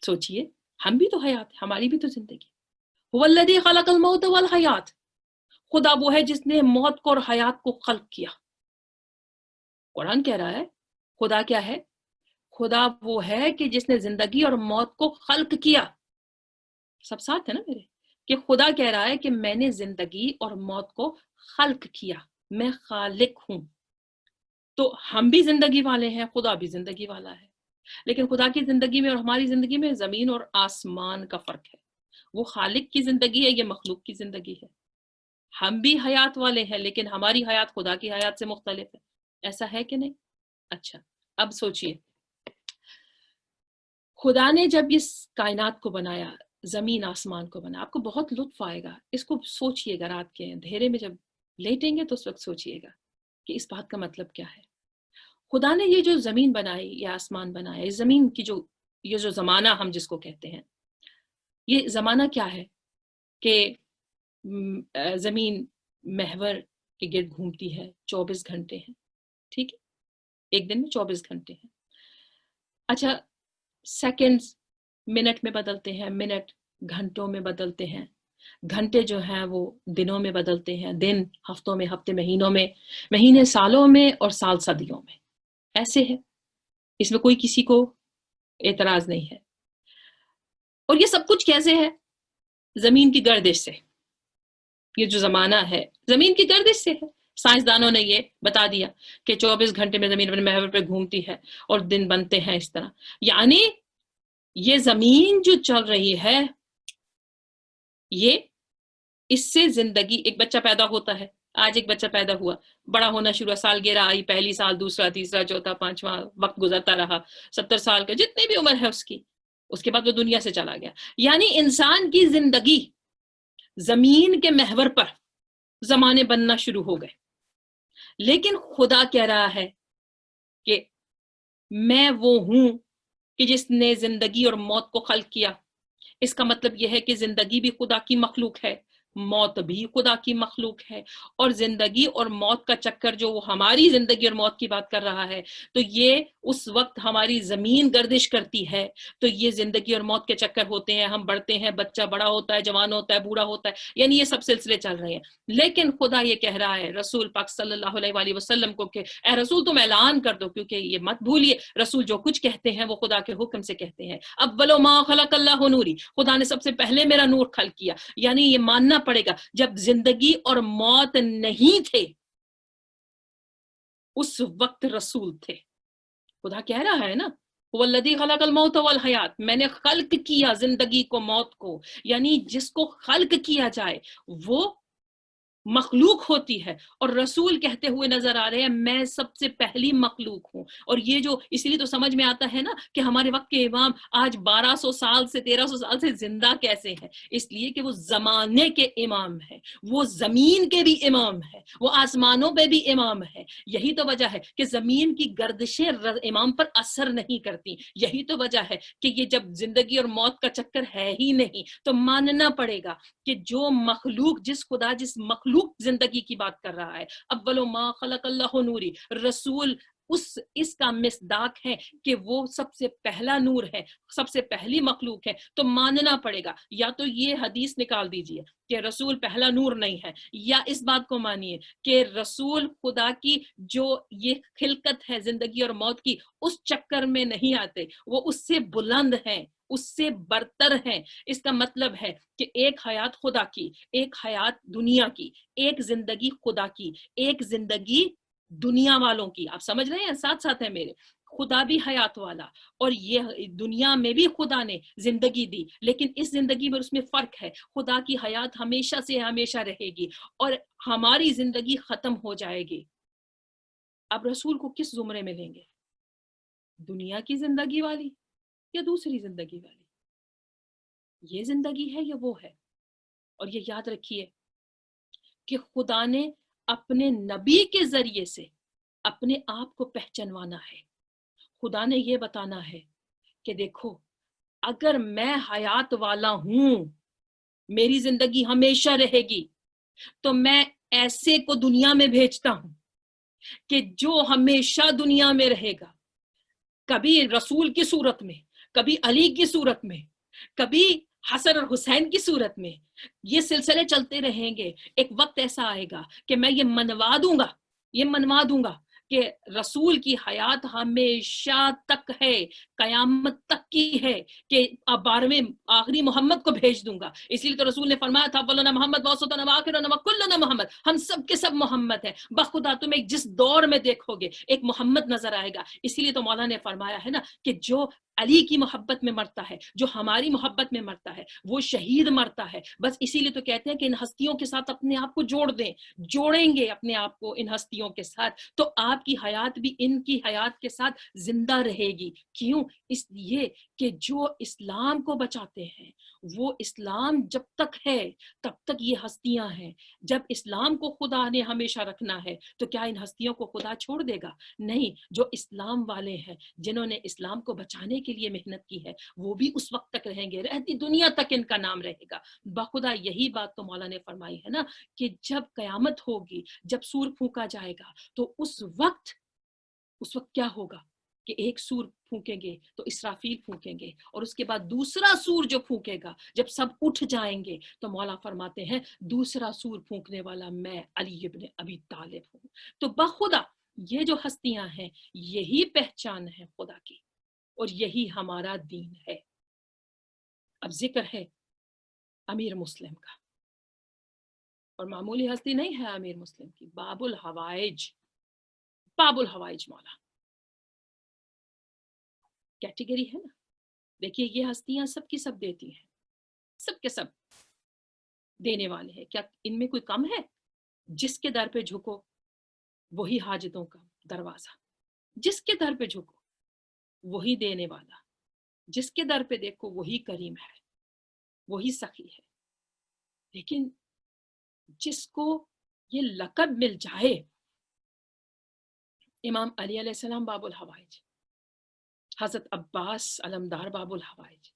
سوچئے، ہم بھی تو حیات ہیں، ہماری بھی تو زندگی۔ هو الذی خلق الموت والحیات، خدا وہ ہے جس نے موت کو اور حیات کو خلق کیا۔ قرآن کہہ رہا ہے خدا کیا ہے؟ خدا وہ ہے کہ جس نے زندگی اور موت کو خلق کیا۔ سب ساتھ ہے نا میرے؟ کہ خدا کہہ رہا ہے کہ میں نے زندگی اور موت کو خلق کیا، میں خالق ہوں۔ تو ہم بھی زندگی والے ہیں، خدا بھی زندگی والا ہے۔ لیکن خدا کی زندگی میں اور ہماری زندگی میں زمین اور آسمان کا فرق ہے۔ وہ خالق کی زندگی ہے، یہ مخلوق کی زندگی ہے۔ ہم بھی حیات والے ہیں، لیکن ہماری حیات خدا کی حیات سے مختلف ہے۔ ایسا ہے کہ نہیں؟ اچھا، اب سوچئے، خدا نے جب اس کائنات کو بنایا، زمین آسمان کو بنایا، آپ کو بہت لطف آئے گا، اس کو سوچئے گا، رات کے اندھیرے میں جب لیٹیں گے تو اس وقت سوچئے گا کہ اس بات کا مطلب کیا ہے۔ خدا نے یہ جو زمین بنائی یا آسمان بنایا، اس زمین کی یہ جو زمانہ ہم جس کو کہتے ہیں، یہ زمانہ کیا ہے کہ زمین محور کے گرد گھومتی ہے، 24 گھنٹے ہیں، ٹھیک ہے؟ ایک دن میں 24 گھنٹے ہیں۔ اچھا، سیکنڈز منٹ میں بدلتے ہیں، منٹ گھنٹوں میں بدلتے ہیں، گھنٹے جو ہیں وہ دنوں میں بدلتے ہیں، دن ہفتوں میں، ہفتے مہینوں میں، مہینے سالوں میں، اور سال صدیوں میں۔ ایسے ہے، اس میں کوئی کسی کو اعتراض نہیں ہے۔ اور یہ سب کچھ کیسے ہے؟ زمین کی گردش سے۔ یہ جو زمانہ ہے زمین کی گردش سے ہے۔ سائنسدانوں نے یہ بتا دیا کہ 24 گھنٹے میں زمین اپنے محور پہ گھومتی ہے اور دن بنتے ہیں اس طرح۔ یعنی یہ زمین جو چل رہی ہے، یہ اس سے زندگی، ایک بچہ پیدا ہوتا ہے، آج ایک بچہ پیدا ہوا، بڑا ہونا شروع، سالگرہ آئی، پہلی سال، دوسرا، تیسرا، چوتھا، پانچواں، وقت گزرتا رہا، 70 سال کا جتنی بھی عمر ہے اس کی، اس کے بعد وہ دنیا سے چلا گیا۔ یعنی انسان کی زندگی زمین کے محور پر زمانے بننا شروع ہو گئے۔ لیکن خدا کہہ رہا ہے کہ میں وہ ہوں کہ جس نے زندگی اور موت کو خلق کیا۔ اس کا مطلب یہ ہے کہ زندگی بھی خدا کی مخلوق ہے، موت بھی خدا کی مخلوق ہے۔ اور زندگی اور موت کا چکر جو وہ ہماری زندگی اور موت کی بات کر رہا ہے، تو یہ اس وقت ہماری زمین گردش کرتی ہے تو یہ زندگی اور موت کے چکر ہوتے ہیں، ہم بڑھتے ہیں، بچہ بڑا ہوتا ہے، جوان ہوتا ہے، بوڑھا ہوتا ہے، یعنی یہ سب سلسلے چل رہے ہیں۔ لیکن خدا یہ کہہ رہا ہے رسول پاک صلی اللہ علیہ وآلہ وسلم کو کہ اے رسول تم اعلان کر دو، کیونکہ یہ مت بھولیے رسول جو کچھ کہتے ہیں وہ خدا کے حکم سے کہتے ہیں۔ اولو ما خلق اللہ نوری، خدا نے سب سے پہلے میرا نور خلق کیا۔ یعنی یہ ماننا پڑے گا جب زندگی اور موت نہیں تھے اس وقت رسول تھے۔ خدا کہہ رہا ہے نا وَالَّذِي خَلَقَ الْمَوْتَ وَالْحَيَاةَ، میں نے خلق کیا زندگی کو، موت کو۔ یعنی جس کو خلق کیا جائے وہ مخلوق ہوتی ہے، اور رسول کہتے ہوئے نظر آ رہے ہیں میں سب سے پہلی مخلوق ہوں۔ اور یہ جو اس لیے تو سمجھ میں آتا ہے نا کہ ہمارے وقت کے امام آج 1200 سال سے 1300 سال سے زندہ کیسے ہیں، اس لیے کہ وہ زمانے کے امام ہیں، وہ زمین کے بھی امام ہیں، وہ آسمانوں پہ بھی امام ہیں۔ یہی تو وجہ ہے کہ زمین کی گردشیں امام پر اثر نہیں کرتی۔ یہی تو وجہ ہے کہ یہ جب زندگی اور موت کا چکر ہے ہی نہیں تو ماننا پڑے گا کہ جو مخلوق، جس خدا جس مخلوق زندگی کی بات کر رہا ہے، اولو ما خلق اللہ نوری، رسول اس کا مصداق ہے کہ وہ سب سے پہلا نور ہے، سب سے پہلی مخلوق ہے۔ تو ماننا پڑے گا، یا تو یہ حدیث نکال دیجئے کہ رسول پہلا نور نہیں ہے، یا اس بات کو مانیے کہ رسول خدا کی جو یہ خلقت ہے زندگی اور موت کی، اس چکر میں نہیں آتے، وہ اس سے بلند ہیں، اس سے برتر ہیں۔ اس کا مطلب ہے کہ ایک حیات خدا کی، ایک حیات دنیا کی، ایک زندگی خدا کی، ایک زندگی دنیا والوں کی۔ آپ سمجھ رہے ہیں؟ ساتھ ساتھ ہے میرے، خدا بھی حیات والا، اور یہ دنیا میں بھی خدا نے زندگی دی، لیکن اس زندگی میں اس میں فرق ہے۔ خدا کی حیات ہمیشہ سے ہمیشہ رہے گی، اور ہماری زندگی ختم ہو جائے گی۔ اب رسول کو کس زمرے میں لیں گے؟ دنیا کی زندگی والی یا دوسری زندگی والی؟ یہ زندگی ہے یا وہ ہے؟ اور یہ یاد رکھیے کہ خدا نے اپنے نبی کے ذریعے سے اپنے آپ کو پہچانوانا ہے. خدا نے یہ بتانا ہے کہ دیکھو اگر میں حیات والا ہوں، میری زندگی ہمیشہ رہے گی، تو میں ایسے کو دنیا میں بھیجتا ہوں کہ جو ہمیشہ دنیا میں رہے گا، کبھی رسول کی صورت میں، کبھی علی کی صورت میں، کبھی حسن اور حسین کی صورت میں. یہ سلسلے چلتے رہیں گے. ایک وقت ایسا آئے گا کہ میں یہ منوا دوں گا کہ رسول کی حیات ہمیشہ تک ہے، قیامت تک کی ہے، کہ 12ویں آخری محمد کو بھیج دوں گا. اس لیے تو رسول نے فرمایا تھا ولنا محمد واسطنا واخرنا وکلنا محمد، ہم سب کے سب محمد ہیں. بخدا تم ایک جس دور میں دیکھو گے ایک محمد نظر آئے گا. اسی لیے تو مولا نے فرمایا ہے نا کہ جو علی کی محبت میں مرتا ہے، جو ہماری محبت میں مرتا ہے، وہ شہید مرتا ہے. بس اسی لیے تو کہتے ہیں کہ ان ہستیوں کے ساتھ اپنے آپ کو جوڑیں گے اپنے آپ کو ان ہستیوں کے ساتھ، تو آپ کی حیات بھی ان کی حیات کے ساتھ زندہ رہے گی. کیوں؟ اس لیے کہ جو اسلام کو بچاتے ہیں، وہ اسلام جب تک ہے تب تک یہ ہستیاں ہیں. جب اسلام کو خدا نے ہمیشہ رکھنا ہے تو کیا ان ہستیوں کو خدا چھوڑ دے گا؟ نہیں. جو اسلام والے ہیں، جنہوں نے اسلام کو بچانے کے لیے محنت کی ہے، وہ بھی اس وقت تک رہیں گے، رہتی دنیا تک ان کا نام رہے گا. بخدا یہی بات تو مولا نے فرمائی ہے نا کہ جب قیامت ہوگی، جب سور پھونکا جائے گا، تو اس وقت کیا ہوگا کہ ایک سور پھونکیں گے تو اسرافیل پھونکیں گے، اور اس کے بعد دوسرا سور جو پھونکے گا، جب سب اٹھ جائیں گے تو مولا فرماتے ہیں دوسرا سور پھونکنے والا میں علی ابن ابی طالب ہوں. تو بخدا یہ جو ہستیاں ہیں، یہی پہچان ہے خدا کی، اور یہی ہمارا دین ہے. اب ذکر ہے امیر مسلم کا، اور معمولی ہستی نہیں ہے امیر مسلم کی، باب الحوائج مولا کیٹیگری ہے نا. دیکھیے یہ ہستیاں سب کی سب دیتی ہیں، سب کے سب دینے والے ہیں. کیا ان میں کوئی کم ہے؟ جس کے در پہ جھکو وہی حاجتوں کا دروازہ، جس کے در پہ جھکو وہی دینے والا، جس کے در پہ دیکھو وہی کریم ہے، وہی سخی ہے. لیکن جس کو یہ لقب مل جائے، امام علی علیہ السلام باب الحوائج، حضرت عباس علمدار باب الحوائج،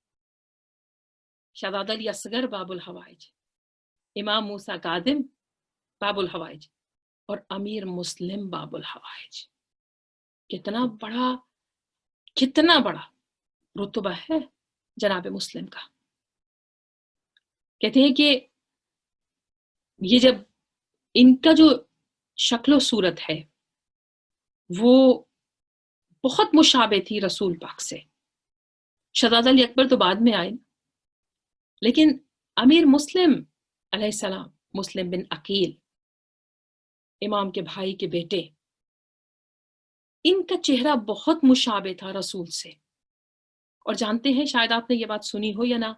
شہزادہ علی اصغر باب الحوائج، امام موسیٰ کاظم باب الحوائج، اور امیر مسلم باب الحوائج. کتنا بڑا رتبہ ہے جناب مسلم کا. کہتے ہیں کہ یہ جب ان کا جو شکل و صورت ہے وہ بہت مشابہ تھی رسول پاک سے. شہزادہ علی اکبر تو بعد میں آئے، لیکن امیر مسلم علیہ السلام، مسلم بن عقیل، امام کے بھائی کے بیٹے، ان کا چہرہ بہت مشابہ تھا رسول سے. اور جانتے ہیں، شاید آپ نے یہ بات سنی ہو یا نہ،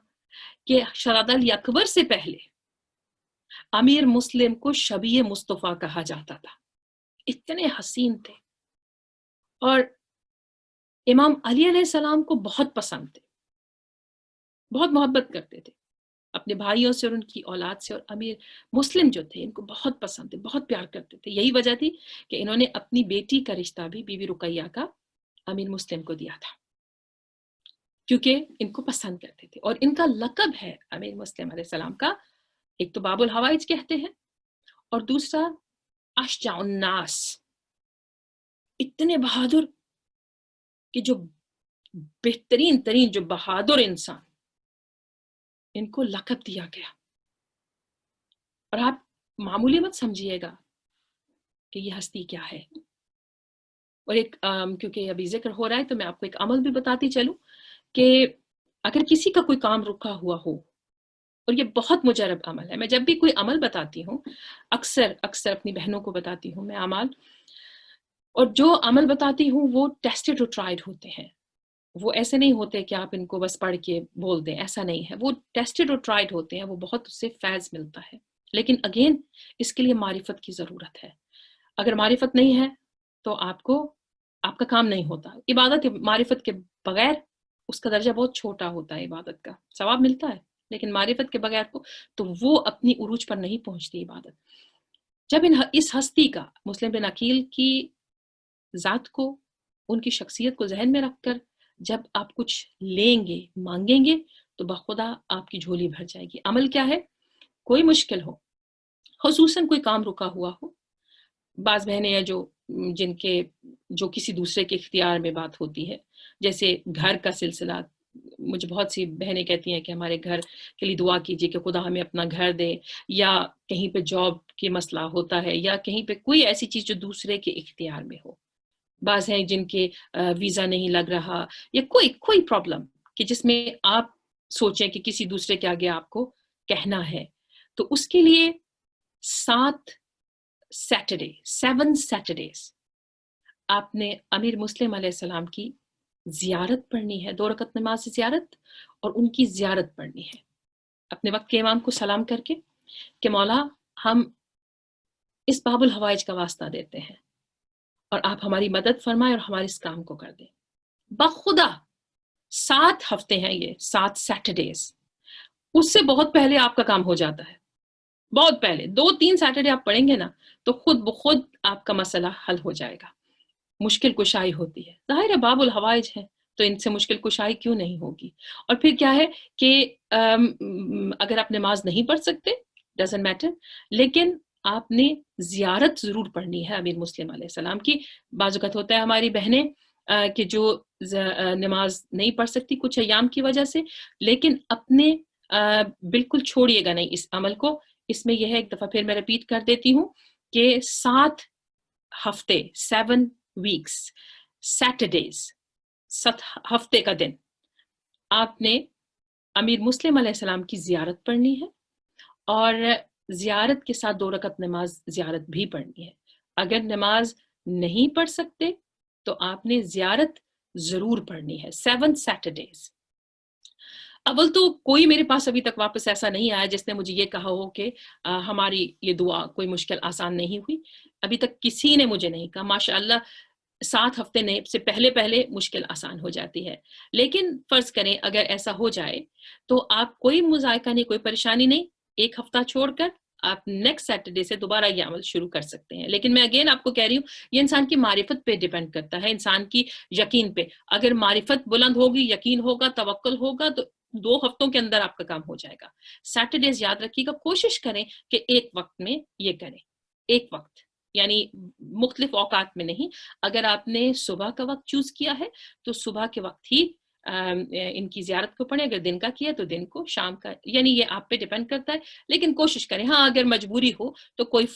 کہ شہزادہ علی اکبر سے پہلے امیر مسلم کو شبیہ مصطفیٰ کہا جاتا تھا. اتنے حسین تھے، اور امام علی علیہ السلام کو بہت پسند تھے، بہت محبت کرتے تھے اپنے بھائیوں سے اور ان کی اولاد سے. اور امیر مسلم جو تھے ان کو بہت پسند تھے، بہت پیار کرتے تھے. یہی وجہ تھی کہ انہوں نے اپنی بیٹی کا رشتہ بھی بی بی رقیہ کا امیر مسلم کو دیا تھا، کیونکہ ان کو پسند کرتے تھے. اور ان کا لقب ہے امیر مسلم علیہ السلام کا، ایک تو باب الحوائج کہتے ہیں، اور دوسرا اشجع الناس، اتنے بہادر کہ جو بہترین ترین جو بہادر انسان، ان کو لقب دیا گیا. اور آپ معمولی مت سمجھیے گا کہ یہ ہستی کیا ہے. اور ایک کیونکہ ابھی ذکر ہو رہا ہے تو میں آپ کو ایک عمل بھی بتاتی چلوں کہ اگر کسی کا کوئی کام رکا ہوا ہو، اور یہ بہت مجرب عمل ہے، میں جب بھی کوئی عمل بتاتی ہوں اکثر اپنی بہنوں کو بتاتی ہوں میں اعمال، اور جو عمل بتاتی ہوں وہ ٹیسٹڈ اور ٹرائیڈ ہوتے ہیں. وہ ایسے نہیں ہوتے کہ آپ ان کو بس پڑھ کے بول دیں، ایسا نہیں ہے. وہ ٹیسٹڈ اور ٹرائیڈ ہوتے ہیں، وہ بہت اس سے فیض ملتا ہے. لیکن اگین اس کے لیے معرفت کی ضرورت ہے. اگر معرفت نہیں ہے تو آپ کا کام نہیں ہوتا. عبادت معرفت کے بغیر اس کا درجہ بہت چھوٹا ہوتا ہے، عبادت کا ثواب ملتا ہے لیکن معرفت کے بغیر تو وہ اپنی عروج پر نہیں پہنچتی عبادت. جب اس ہستی کا، مسلم بن عقیل کی ذات کو، ان کی شخصیت کو ذہن میں رکھ کر جب آپ کچھ لیں گے، مانگیں گے، تو بخدا آپ کی جھولی بھر جائے گی. عمل کیا ہے؟ کوئی مشکل ہو، خصوصاً کوئی کام رکا ہوا ہو. بعض بہنیں ہیں جو کسی دوسرے کے اختیار میں بات ہوتی ہے، جیسے گھر کا سلسلہ. مجھے بہت سی بہنیں کہتی ہیں کہ ہمارے گھر کے لیے دعا کیجیے کہ خدا ہمیں اپنا گھر دے، یا کہیں پہ جاب کے مسئلہ ہوتا ہے، یا کہیں پہ کوئی ایسی چیز جو دوسرے کے اختیار میں ہو. بعض ہیں جن کے ویزا نہیں لگ رہا، یا کوئی پرابلم کہ جس میں آپ سوچیں کہ کسی دوسرے کے آگے آپ کو کہنا ہے. تو اس کے لیے 7 سیٹرڈیز آپ نے امیر مسلم علیہ السلام کی زیارت پڑھنی ہے، 2 رکعت نماز سے زیارت، اور ان کی زیارت پڑھنی ہے اپنے وقت کے امام کو سلام کر کے کہ مولا ہم اس باب الحوائج کا واسطہ دیتے ہیں اور آپ ہماری مدد فرمائیں اور ہمارے اس کام کو کر دیں. بخدا 7 ہفتے ہیں یہ، 7 سیٹرڈیز. اس سے بہت پہلے آپ کا کام ہو جاتا ہے، بہت پہلے 2-3 سیٹرڈے آپ پڑھیں گے نا تو خود بخود آپ کا مسئلہ حل ہو جائے گا. مشکل کشائی ہوتی ہے، ظاہر ہے باب الحوائج ہے تو ان سے مشکل کشائی کیوں نہیں ہوگی. اور پھر کیا ہے کہ اگر آپ نماز نہیں پڑھ سکتے ڈزنٹ میٹر، لیکن آپ نے زیارت ضرور پڑھنی ہے امیر مسلم علیہ السلام کی. بعض اوقات ہوتا ہے ہماری بہنیں کہ جو نماز نہیں پڑھ سکتی کچھ ایام کی وجہ سے، لیکن اپنے بالکل چھوڑیے گا نہیں اس عمل کو. اس میں یہ ہے، ایک دفعہ پھر میں ریپیٹ کر دیتی ہوں کہ 7 ہفتے 7 ویکس سیٹرڈیز، 7 ہفتے کا دن آپ نے امیر مسلم علیہ السلام کی زیارت پڑھنی ہے، اور زیارت کے ساتھ 2 رکعت نماز زیارت بھی پڑھنی ہے. اگر نماز نہیں پڑھ سکتے تو آپ نے زیارت ضرور پڑھنی ہے 7 سیٹرڈیز. اول تو کوئی میرے پاس ابھی تک واپس ایسا نہیں آیا جس نے مجھے یہ کہا ہو کہ ہماری یہ دعا کوئی مشکل آسان نہیں ہوئی. ابھی تک کسی نے مجھے نہیں کہا. ماشاءاللہ 7 ہفتے سے پہلے مشکل آسان ہو جاتی ہے. لیکن فرض کریں اگر ایسا ہو جائے تو آپ کوئی مذائقہ نہیں، کوئی پریشانی نہیں، 1 ہفتہ چھوڑ کر آپ نیکسٹ سیٹرڈے سے دوبارہ یہ عمل شروع کر سکتے ہیں. لیکن میں اگین آپ کو کہہ رہی ہوں یہ انسان کی معرفت پہ ڈیپینڈ کرتا ہے، انسان کی یقین پہ. اگر معرفت بلند ہوگی، یقین ہوگا، توکل ہوگا تو 2 ہفتوں کے اندر آپ کا کام ہو جائے گا. سیٹرڈیز یاد رکھیے گا، کوشش کریں کہ ایک وقت میں یہ کریں. ایک وقت یعنی مختلف اوقات میں نہیں. اگر آپ نے صبح کا وقت چوز کیا ہے تو صبح کے وقت ہی ان کی زیارت کو پڑھیں. اگر دن کا کیا تو دن کو، شام کا، یعنی یہ آپ پہ ڈیپینڈ کرتا ہے. لیکن کوشش کریں، ہاں اگر مجبوری ہو تو کوئی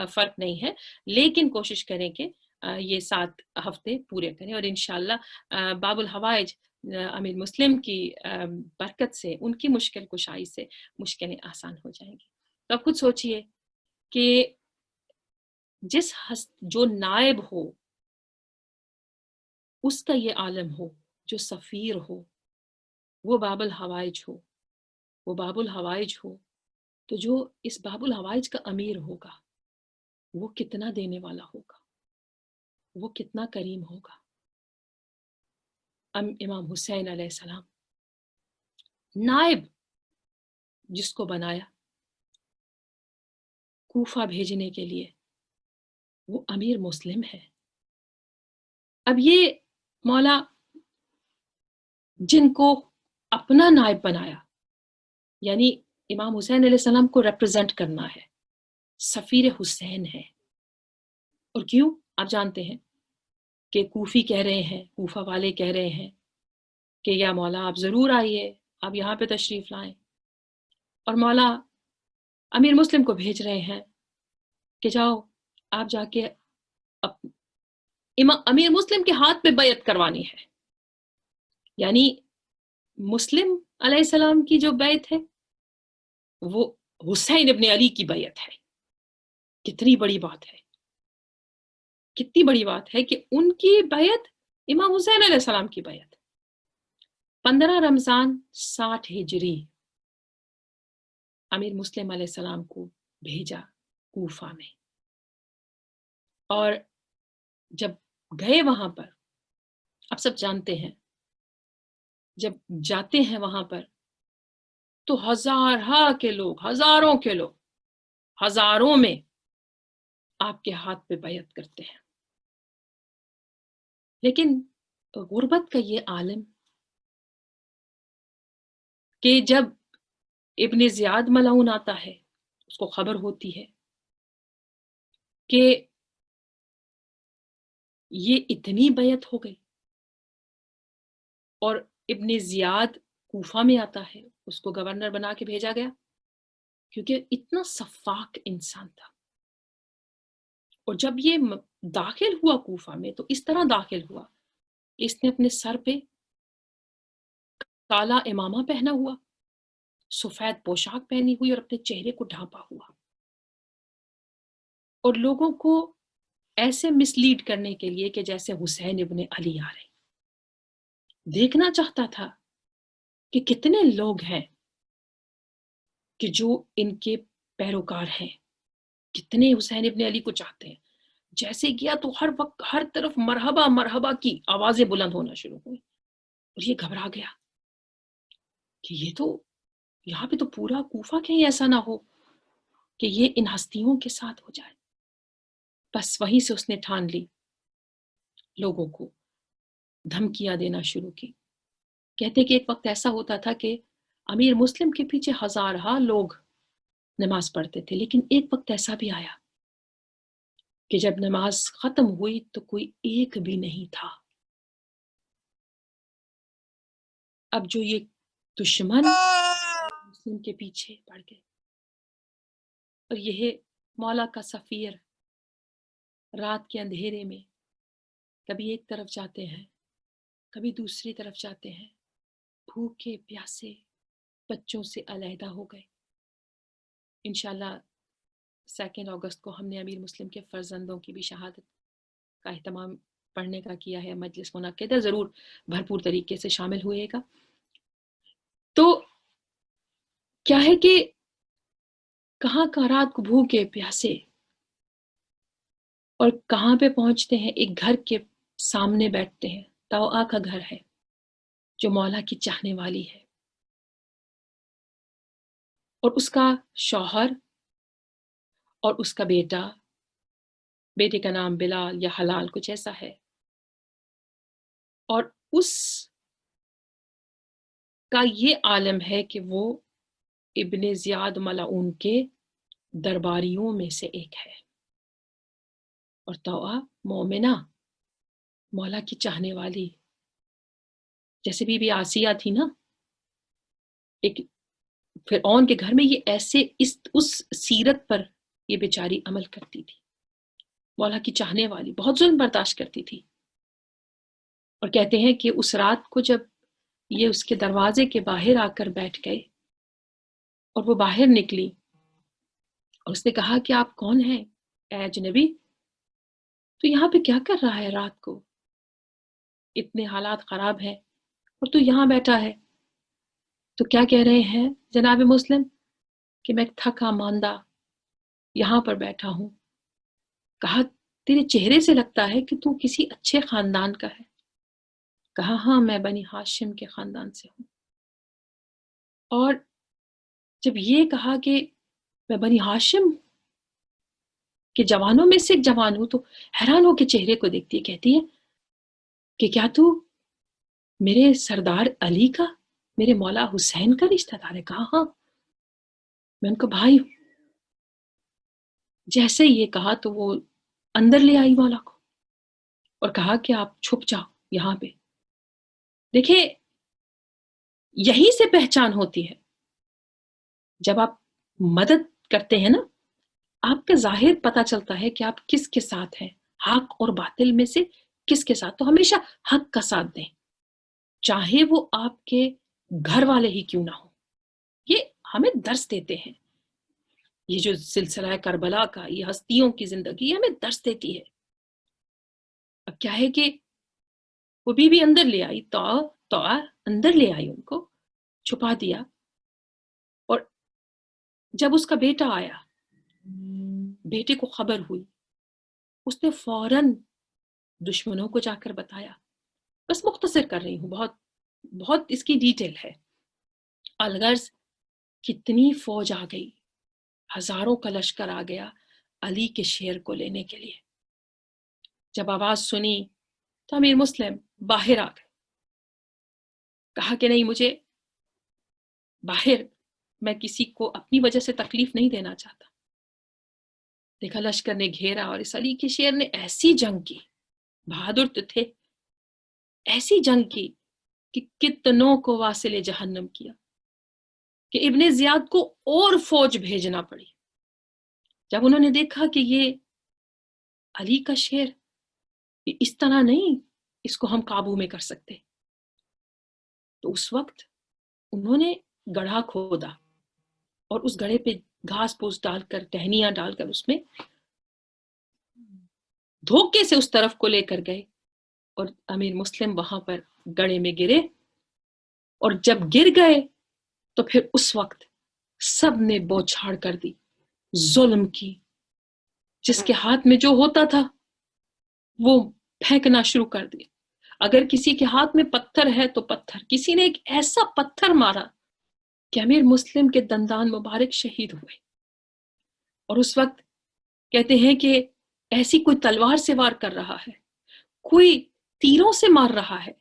فرق نہیں ہے، لیکن کوشش کریں کہ یہ 7 ہفتے پورے کریں. اور انشاءاللہ باب الحوائج امیر مسلم کی برکت سے، ان کی مشکل کشائی سے مشکلیں آسان ہو جائیں گی. تو اب خود سوچئے کہ جو نائب ہو اس کا یہ عالم ہو، جو سفیر ہو وہ باب الحوائج ہو، تو جو اس باب الحوائج کا امیر ہوگا وہ کتنا دینے والا ہوگا، وہ کتنا کریم ہوگا. امام حسین علیہ السلام نائب جس کو بنایا کوفہ بھیجنے کے لیے، وہ امیر مسلم ہے. اب یہ مولا جن کو اپنا نائب بنایا، یعنی امام حسین علیہ السلام کو ریپرزینٹ کرنا ہے، سفیر حسین ہے. اور کیوں؟ آپ جانتے ہیں کہ کوفی کہہ رہے ہیں، کوفہ والے کہہ رہے ہیں کہ یا مولا آپ ضرور آئیے، آپ یہاں پہ تشریف لائیں. اور مولا امیر مسلم کو بھیج رہے ہیں کہ جاؤ آپ جا کے امیر مسلم کے ہاتھ پہ بیعت کروانی ہے. یعنی مسلم علیہ السلام کی جو بیعت ہے وہ حسین ابن علی کی بیعت ہے. کتنی بڑی بات ہے، کتنی بڑی بات ہے کہ ان کی بیعت امام حسین علیہ السلام کی بیعت. 15 رمضان 60 ہجری امیر مسلم علیہ السلام کو بھیجا کوفہ میں، اور جب گئے وہاں پر، آپ سب جانتے ہیں جب جاتے ہیں وہاں پر تو ہزاروں کے لوگ ہزاروں میں آپ کے ہاتھ پہ بیعت کرتے ہیں. لیکن غربت کا یہ عالم کہ جب ابن زیاد ملعون آتا ہے، اس کو خبر ہوتی ہے کہ یہ اتنی بیعت ہو گئی، اور ابن زیاد کوفہ میں آتا ہے، اس کو گورنر بنا کے بھیجا گیا کیونکہ اتنا سفاک انسان تھا. اور جب یہ داخل ہوا کوفہ میں تو اس طرح داخل ہوا، اس نے اپنے سر پہ کالا امامہ پہنا ہوا، سفید پوشاک پہنی ہوئی اور اپنے چہرے کو ڈھانپا ہوا، اور لوگوں کو ایسے مسلیڈ کرنے کے لیے کہ جیسے حسین ابن علی آ رہے. دیکھنا چاہتا تھا کہ کتنے لوگ ہیں کہ جو ان کے پیروکار ہیں، کتنے حسین ابن علی کو چاہتے ہیں. جیسے گیا تو ہر وقت ہر طرف مرحبا مرحبا کی آوازیں بلند ہونا شروع ہوئی، اور یہ گھبرا گیا کہ یہ تو یہاں پہ تو پورا کوفہ کہیں ایسا نہ ہو کہ یہ ان ہستیوں کے ساتھ ہو جائے. بس وہیں سے اس نے ٹھان لی، لوگوں کو دھمکیاں دینا شروع کی. کہتے کہ ایک وقت ایسا ہوتا تھا کہ امیر مسلم کے پیچھے ہزارہ لوگ نماز پڑھتے تھے، لیکن ایک وقت ایسا بھی آیا کہ جب نماز ختم ہوئی تو کوئی ایک بھی نہیں تھا. اب جو یہ دشمن مسلم کے پیچھے پڑ گئے، اور یہ مولا کا سفیر رات کے اندھیرے میں کبھی ایک طرف جاتے ہیں، کبھی دوسری طرف جاتے ہیں، بھوکے پیاسے بچوں سے علیحدہ ہو گئے. انشاءاللہ 2 اگست کو ہم نے امیر مسلم کے فرزندوں کی بھی شہادت کا اہتمام پڑھنے کا کیا ہے، مجلس منعقد ہے، ضرور بھرپور طریقے سے شامل ہوئے گا. تو کیا ہے کہ کہاں کا رات کو بھوکے پیاسے، اور کہاں پہ پہنچتے ہیں، ایک گھر کے سامنے بیٹھتے ہیں. توآ کا گھر ہے جو مولا کی چاہنے والی ہے، اور اس کا شوہر اور اس کا بیٹے کا نام بلال یا حلال کچھ ایسا ہے، اور اس کا یہ عالم ہے کہ وہ ابن زیاد ملعون کے درباریوں میں سے ایک ہے. اور توآ مومنہ، مولا کی چاہنے والی، جیسے بی بی آسیہ تھی نا، ایک فرعون کے گھر میں، یہ ایسے اس سیرت پر یہ بیچاری عمل کرتی تھی. مولا کی چاہنے والی، بہت ظلم برداشت کرتی تھی. اور کہتے ہیں کہ اس رات کو جب یہ اس کے دروازے کے باہر آ کر بیٹھ گئے اور وہ باہر نکلی اور اس نے کہا کہ آپ کون ہیں اے اجنبی؟ تو یہاں پہ کیا کر رہا ہے رات کو؟ اتنے حالات خراب ہیں اور تو یہاں بیٹھا ہے. تو کیا کہہ رہے ہیں جناب مسلم کہ میں تھکا ماندہ یہاں پر بیٹھا ہوں. کہا تیرے چہرے سے لگتا ہے کہ تو کسی اچھے خاندان کا ہے. کہا ہاں، میں بنی ہاشم کے خاندان سے ہوں. اور جب یہ کہا کہ میں بنی ہاشم کے جوانوں میں سے ایک جوان ہوں، تو حیران ہو کے چہرے کو دیکھتی ہے. کہتی ہے کہ کیا تو میرے سردار علی کا، میرے مولا حسین کا رشتہ دار ہے؟ کہا ہاں، میں ان کا بھائی ہوں. جیسے یہ کہا تو وہ اندر لے آئی مولا کو اور کہا کہ آپ چھپ جاؤ یہاں پہ. دیکھیں، یہیں سے پہچان ہوتی ہے. جب آپ مدد کرتے ہیں نا، آپ کا ظاہر پتا چلتا ہے کہ آپ کس کے ساتھ ہیں، حق اور باطل میں سے کس کے ساتھ. تو ہمیشہ حق کا ساتھ دیں، چاہے وہ آپ کے گھر والے ہی کیوں نہ ہو. یہ ہمیں درس دیتے ہیں. یہ جو سلسلہ کربلا کا، یہ ہستیوں کی زندگی ہمیں درس دیتی ہے. اب کیا ہے کہ وہ بی اندر لے آئی، تو اندر لے آئی، ان کو چھپا دیا. اور جب اس کا بیٹا آیا، بیٹے کو خبر ہوئی، اس نے فوراً دشمنوں کو جا کر بتایا. بس مختصر کر رہی ہوں، بہت بہت اس کی ڈیٹیل ہے. الغرض کتنی فوج آ گئی، ہزاروں کا لشکر آ گیا علی کے شیر کو لینے کے لیے. جب آواز سنی تو امیر مسلم باہر آ گئے. کہا کہ نہیں، مجھے باہر، میں کسی کو اپنی وجہ سے تکلیف نہیں دینا چاہتا. دیکھا لشکر نے گھیرا اور اس علی کے شیر نے ایسی جنگ کی، بہادر تو تھے، ایسی جنگ کی کہ کتنوں کو واصل جہنم کیا، کہ ابن زیاد کو اور فوج بھیجنا پڑی. جب انہوں نے دیکھا کہ یہ علی کا شیر، اس طرح نہیں اس کو ہم قابو میں کر سکتے، تو اس وقت انہوں نے گڑھا کھودا اور اس گڑھے پہ گھاس پھوس ڈال کر، ٹہنیاں ڈال کر اس میں دھوکے سے اس طرف کو لے کر گئے. اور امیر مسلم وہاں پر گڑھے میں گرے، اور جب گر گئے تو پھر اس وقت سب نے بوچھاڑ کر دی ظلم کی. جس کے ہاتھ میں جو ہوتا تھا وہ پھینکنا شروع کر دیا. اگر کسی کے ہاتھ میں پتھر ہے تو پتھر. کسی نے ایک ایسا پتھر مارا کہ امیر مسلم کے دندان مبارک شہید ہوئے. اور اس وقت کہتے ہیں کہ ایسی کوئی تلوار سے وار کر رہا ہے، کوئی تیروں سے مار رہا ہے،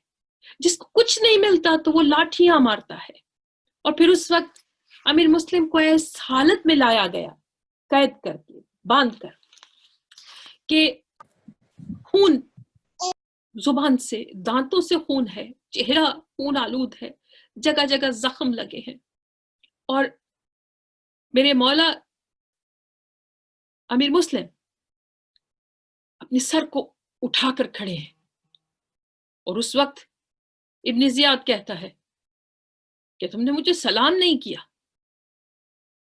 جس کو کچھ نہیں ملتا تو وہ لاٹھیاں مارتا ہے. اور پھر اس وقت امیر مسلم کو اس حالت میں لایا گیا، قید کر کے، باندھ کر، کہ خون زبان سے، دانتوں سے خون ہے، چہرہ خون آلود ہے، جگہ جگہ زخم لگے ہیں. اور میرے مولا امیر مسلم اپنے سر کو اٹھا کر کھڑے ہیں. اور اس وقت ابن زیاد کہتا ہے کہ تم نے مجھے سلام نہیں کیا.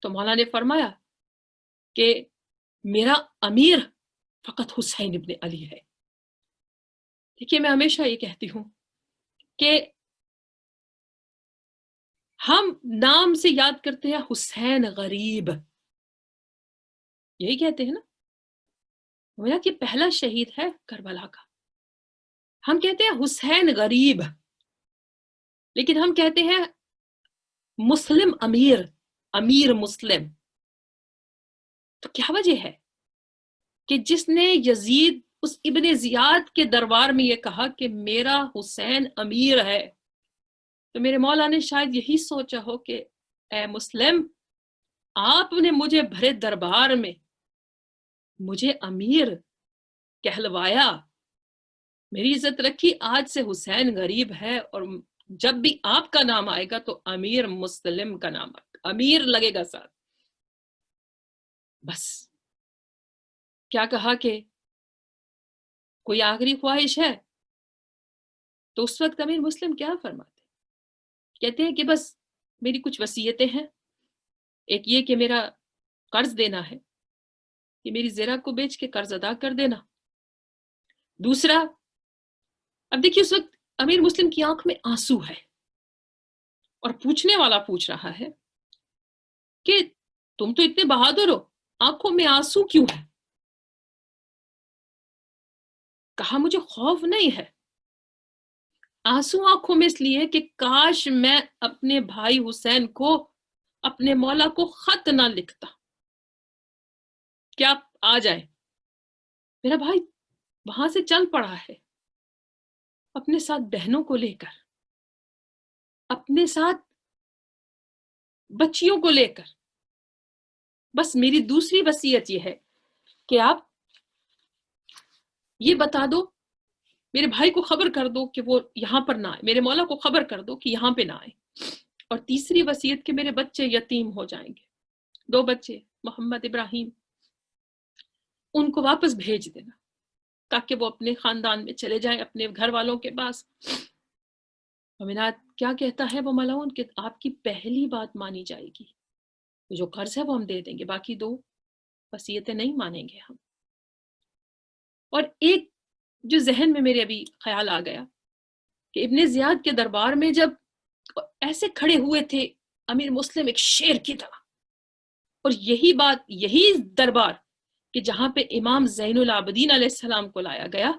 تو مولا نے فرمایا کہ میرا امیر فقط حسین ابن علی ہے. دیکھیے، میں ہمیشہ یہ کہتی ہوں کہ ہم نام سے یاد کرتے ہیں حسین غریب، یہی کہتے ہیں نا، میرا کہ پہلا شہید ہے کربلا کا. ہم کہتے ہیں حسین غریب، لیکن ہم کہتے ہیں مسلم امیر، امیر مسلم. تو کیا وجہ ہے کہ جس نے یزید اس ابن زیاد کے دربار میں یہ کہا کہ میرا حسین امیر ہے، تو میرے مولا نے شاید یہی سوچا ہو کہ اے مسلم، آپ نے مجھے بھرے دربار میں مجھے امیر کہلوایا، میری عزت رکھی. آج سے حسین غریب ہے، اور جب بھی آپ کا نام آئے گا تو امیر مسلم کا نام آئے گا، امیر لگے گا ساتھ. بس کیا کہا کہ کوئی آخری خواہش ہے؟ تو اس وقت امیر مسلم کیا فرماتے؟ کہتے ہیں کہ بس میری کچھ وصیتیں ہیں. ایک یہ کہ میرا قرض دینا ہے، کہ میری زرہ کو بیچ کے قرض ادا کر دینا. دوسرا، اب دیکھیے اس وقت امیر مسلم کی آنکھ میں آنسو ہے، اور پوچھنے والا پوچھ رہا ہے کہ تم تو اتنے بہادر ہو، آنکھوں میں آنسو کیوں ہے؟ کہا مجھے خوف نہیں ہے، آنسو آنکھوں میں اس لیے کہ کاش میں اپنے بھائی حسین کو، اپنے مولا کو خط نہ لکھتا کہ آپ آ جائیں. میرا بھائی وہاں سے چل پڑا ہے اپنے ساتھ بہنوں کو لے کر، اپنے ساتھ بچیوں کو لے کر. بس میری دوسری وصیت یہ ہے کہ آپ یہ بتا دو، میرے بھائی کو خبر کر دو کہ وہ یہاں پر نہ آئے، میرے مولا کو خبر کر دو کہ یہاں پہ نہ آئے. اور تیسری وصیت کہ میرے بچے یتیم ہو جائیں گے، 2 بچے محمد ابراہیم، ان کو واپس بھیج دینا تاکہ وہ اپنے خاندان میں چلے جائیں، اپنے گھر والوں کے پاس. مومنات کیا کہتا ہے وہ ملعون کہ آپ کی پہلی بات مانی جائے گی، جو قرض ہے وہ ہم دے دیں گے، باقی 2 وصیتیں نہیں مانیں گے ہم. اور ایک جو ذہن میں میرے ابھی خیال آ گیا کہ ابن زیاد کے دربار میں جب ایسے کھڑے ہوئے تھے امیر مسلم ایک شیر کی طرح، اور یہی بات، یہی دربار کہ جہاں پہ امام زین العابدین علیہ السلام کو لایا گیا،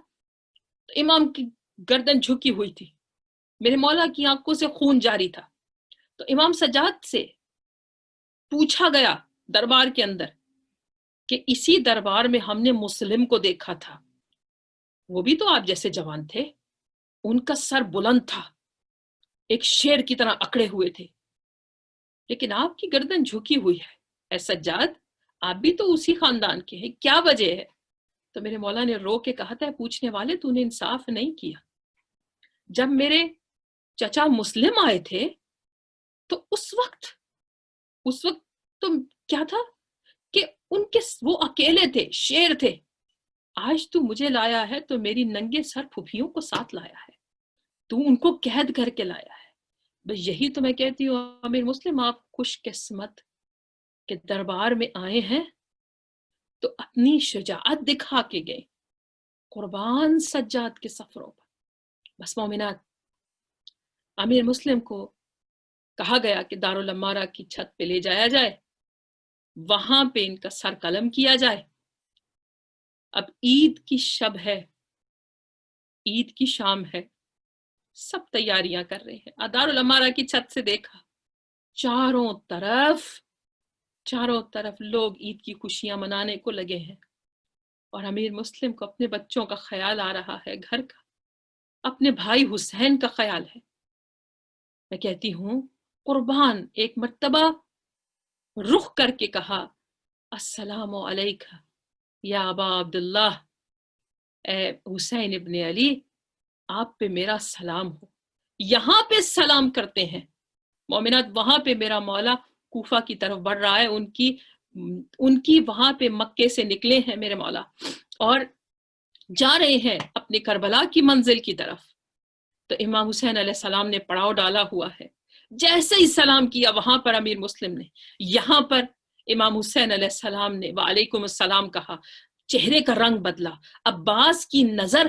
تو امام کی گردن جھکی ہوئی تھی، میرے مولا کی آنکھوں سے خون جاری تھا. تو امام سجاد سے پوچھا گیا دربار کے اندر کہ اسی دربار میں ہم نے مسلم کو دیکھا تھا، وہ بھی تو آپ جیسے جوان تھے، ان کا سر بلند تھا، ایک شیر کی طرح اکڑے ہوئے تھے، لیکن آپ کی گردن جھکی ہوئی ہے. اے سجاد، آپ بھی تو اسی خاندان کے ہیں، کیا وجہ ہے؟ تو میرے مولا نے رو کے کہا تھا، پوچھنے والے تو نے انصاف نہیں کیا. جب میرے چچا مسلم آئے تھے تو اس وقت تو کیا تھا کہ ان کے وہ اکیلے تھے، شیر تھے. آج تو مجھے لایا ہے تو میری ننگے سر پھوپھیوں کو ساتھ لایا ہے، تو ان کو قید کر کے لایا ہے. بس یہی تو میں کہتی ہوں امیر مسلم، آپ خوش قسمت کہ دربار میں آئے ہیں تو اپنی شجاعت دکھا کے گئے، قربان سجاد کے سفروں پر. بس مومنات، امیر مسلم کو کہا گیا کہ دارالامارہ کی چھت پہ لے جایا جائے، وہاں پہ ان کا سر قلم کیا جائے. اب عید کی شب ہے، عید کی شام ہے، سب تیاریاں کر رہے ہیں. دارالامارہ کی چھت سے دیکھا، چاروں طرف لوگ عید کی خوشیاں منانے کو لگے ہیں، اور امیر مسلم کو اپنے بچوں کا خیال آ رہا ہے، گھر کا، اپنے بھائی حسین کا خیال ہے. میں کہتی ہوں قربان ایک مرتبہ رخ کر کے کہا، السلام علیکہ یا ابا عبداللہ، اے حسین ابن علی، آپ پہ میرا سلام ہو. یہاں پہ سلام کرتے ہیں مومنات، وہاں پہ میرا مولا کوفہ کی طرف بڑھ رہا ہے. ان کی وہاں پہ مکے سے نکلے ہیں میرے مولا اور جا رہے ہیں اپنے کربلا کی منزل کی طرف. تو امام حسین علیہ السلام نے پڑاؤ ڈالا ہوا ہے. جیسے ہی سلام کیا وہاں پر امیر مسلم نے، یہاں پر امام حسین علیہ السلام نے وعلیکم السلام کہا، چہرے کا رنگ بدلا. عباس کی نظر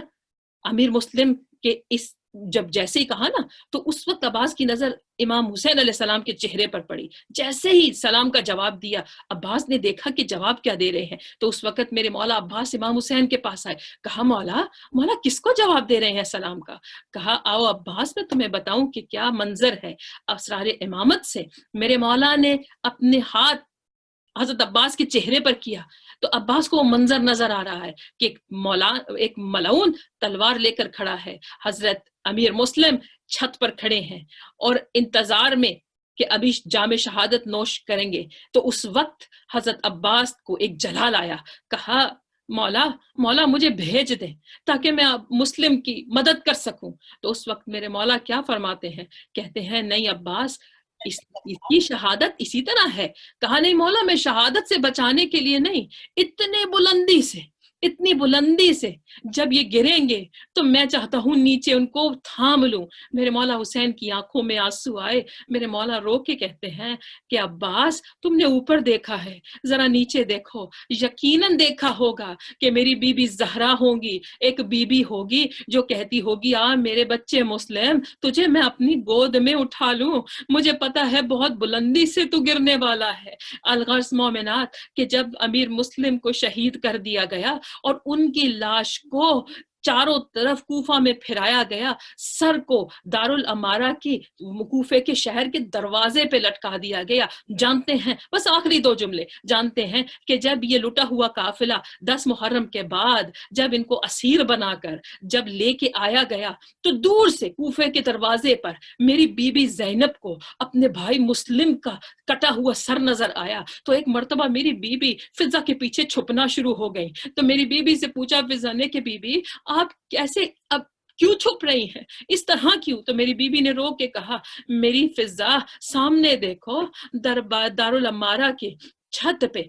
امیر مسلم کے جب جیسے ہی کہا نا، تو اس وقت عباس کی نظر امام حسین علیہ السلام کے چہرے پر پڑی. جیسے ہی سلام کا جواب دیا، عباس نے دیکھا کہ جواب کیا دے رہے ہیں، تو اس وقت میرے مولا عباس امام حسین کے پاس آئے. کہا مولا کس کو جواب دے رہے ہیں سلام کا؟ کہا آؤ عباس، میں تمہیں بتاؤں کہ کیا منظر ہے. اسرار امامت سے میرے مولا نے اپنے ہاتھ حضرت عباس کے چہرے پر کیا، تو عباس کو وہ منظر نظر آ رہا ہے کہ ایک ملعون تلوار لے کر کھڑا ہے، حضرت امیر مسلم چھت پر کھڑے ہیں اور انتظار میں کہ ابھی جام شہادت نوش کریں گے. تو اس وقت حضرت عباس کو ایک جلال آیا، کہا مولا مجھے بھیج دیں تاکہ میں مسلم کی مدد کر سکوں. تو اس وقت میرے مولا کیا فرماتے ہیں، کہتے ہیں نہیں عباس، اس کی شہادت اسی طرح ہے. کہا نہیں مولا، میں شہادت سے بچانے کے لیے نہیں، اتنی بلندی سے جب یہ گریں گے تو میں چاہتا ہوں نیچے ان کو تھام لوں. میرے مولا حسین کی آنکھوں میں آنسو آئے. میرے مولا رو کے کہتے ہیں کہ عباس، تم نے اوپر دیکھا ہے، ذرا نیچے دیکھو. یقیناً دیکھا ہوگا کہ میری بی بی زہرا ہوں گی، ایک بی بی ہوگی جو کہتی ہوگی آ میرے بچے مسلم، تجھے میں اپنی گود میں اٹھا لوں، مجھے پتا ہے بہت بلندی سے تو گرنے والا ہے. الغرض مومنات کہ جب امیر مسلم کو شہید کر دیا گیا اور ان کی لاش کو چاروں طرف کوفہ میں پھرایا گیا، سر کو دارالامارہ کی کوفے کے شہر کے دروازے پہ لٹکا دیا گیا. جانتے ہیں، بس آخری 2 جملے، جانتے ہیں کہ جب یہ لٹا ہوا قافلہ 10 محرم کے بعد جب ان کو اسیر بنا کر جب لے کے آیا گیا تو دور سے کوفے کے دروازے پر میری بی بی زینب کو اپنے بھائی مسلم کا کٹا ہوا سر نظر آیا. تو ایک مرتبہ میری بی بی فضا کے پیچھے چھپنا شروع ہو گئی. تو میری بی بی سے پوچھا فضا نے کہ بی بی آپ کیسے اب کیوں چھپ رہی ہیں، اس طرح کیوں؟ تو میری بی بی نے رو کے کہا، میری فضا سامنے دیکھو، دارالامارہ کے چھت پہ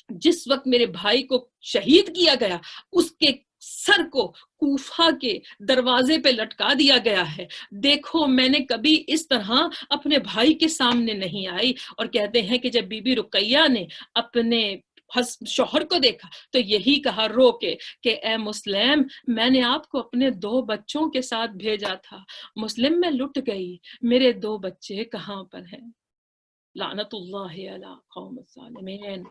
جس وقت میرے بھائی کو شہید کیا گیا اس کے سر کو کوفہ کے دروازے پہ لٹکا دیا گیا ہے. دیکھو میں نے کبھی اس طرح اپنے بھائی کے سامنے نہیں آئی. اور کہتے ہیں کہ جب بی بی رقیہ نے اپنے شوہر کو دیکھا تو یہی کہا رو کے کہ اے مسلم، میں نے آپ کو اپنے 2 بچوں کے ساتھ بھیجا تھا، مسلم میں لٹ گئی، میرے 2 بچے کہاں پر ہیں؟ لعنت اللہ علی قوم الظالمین.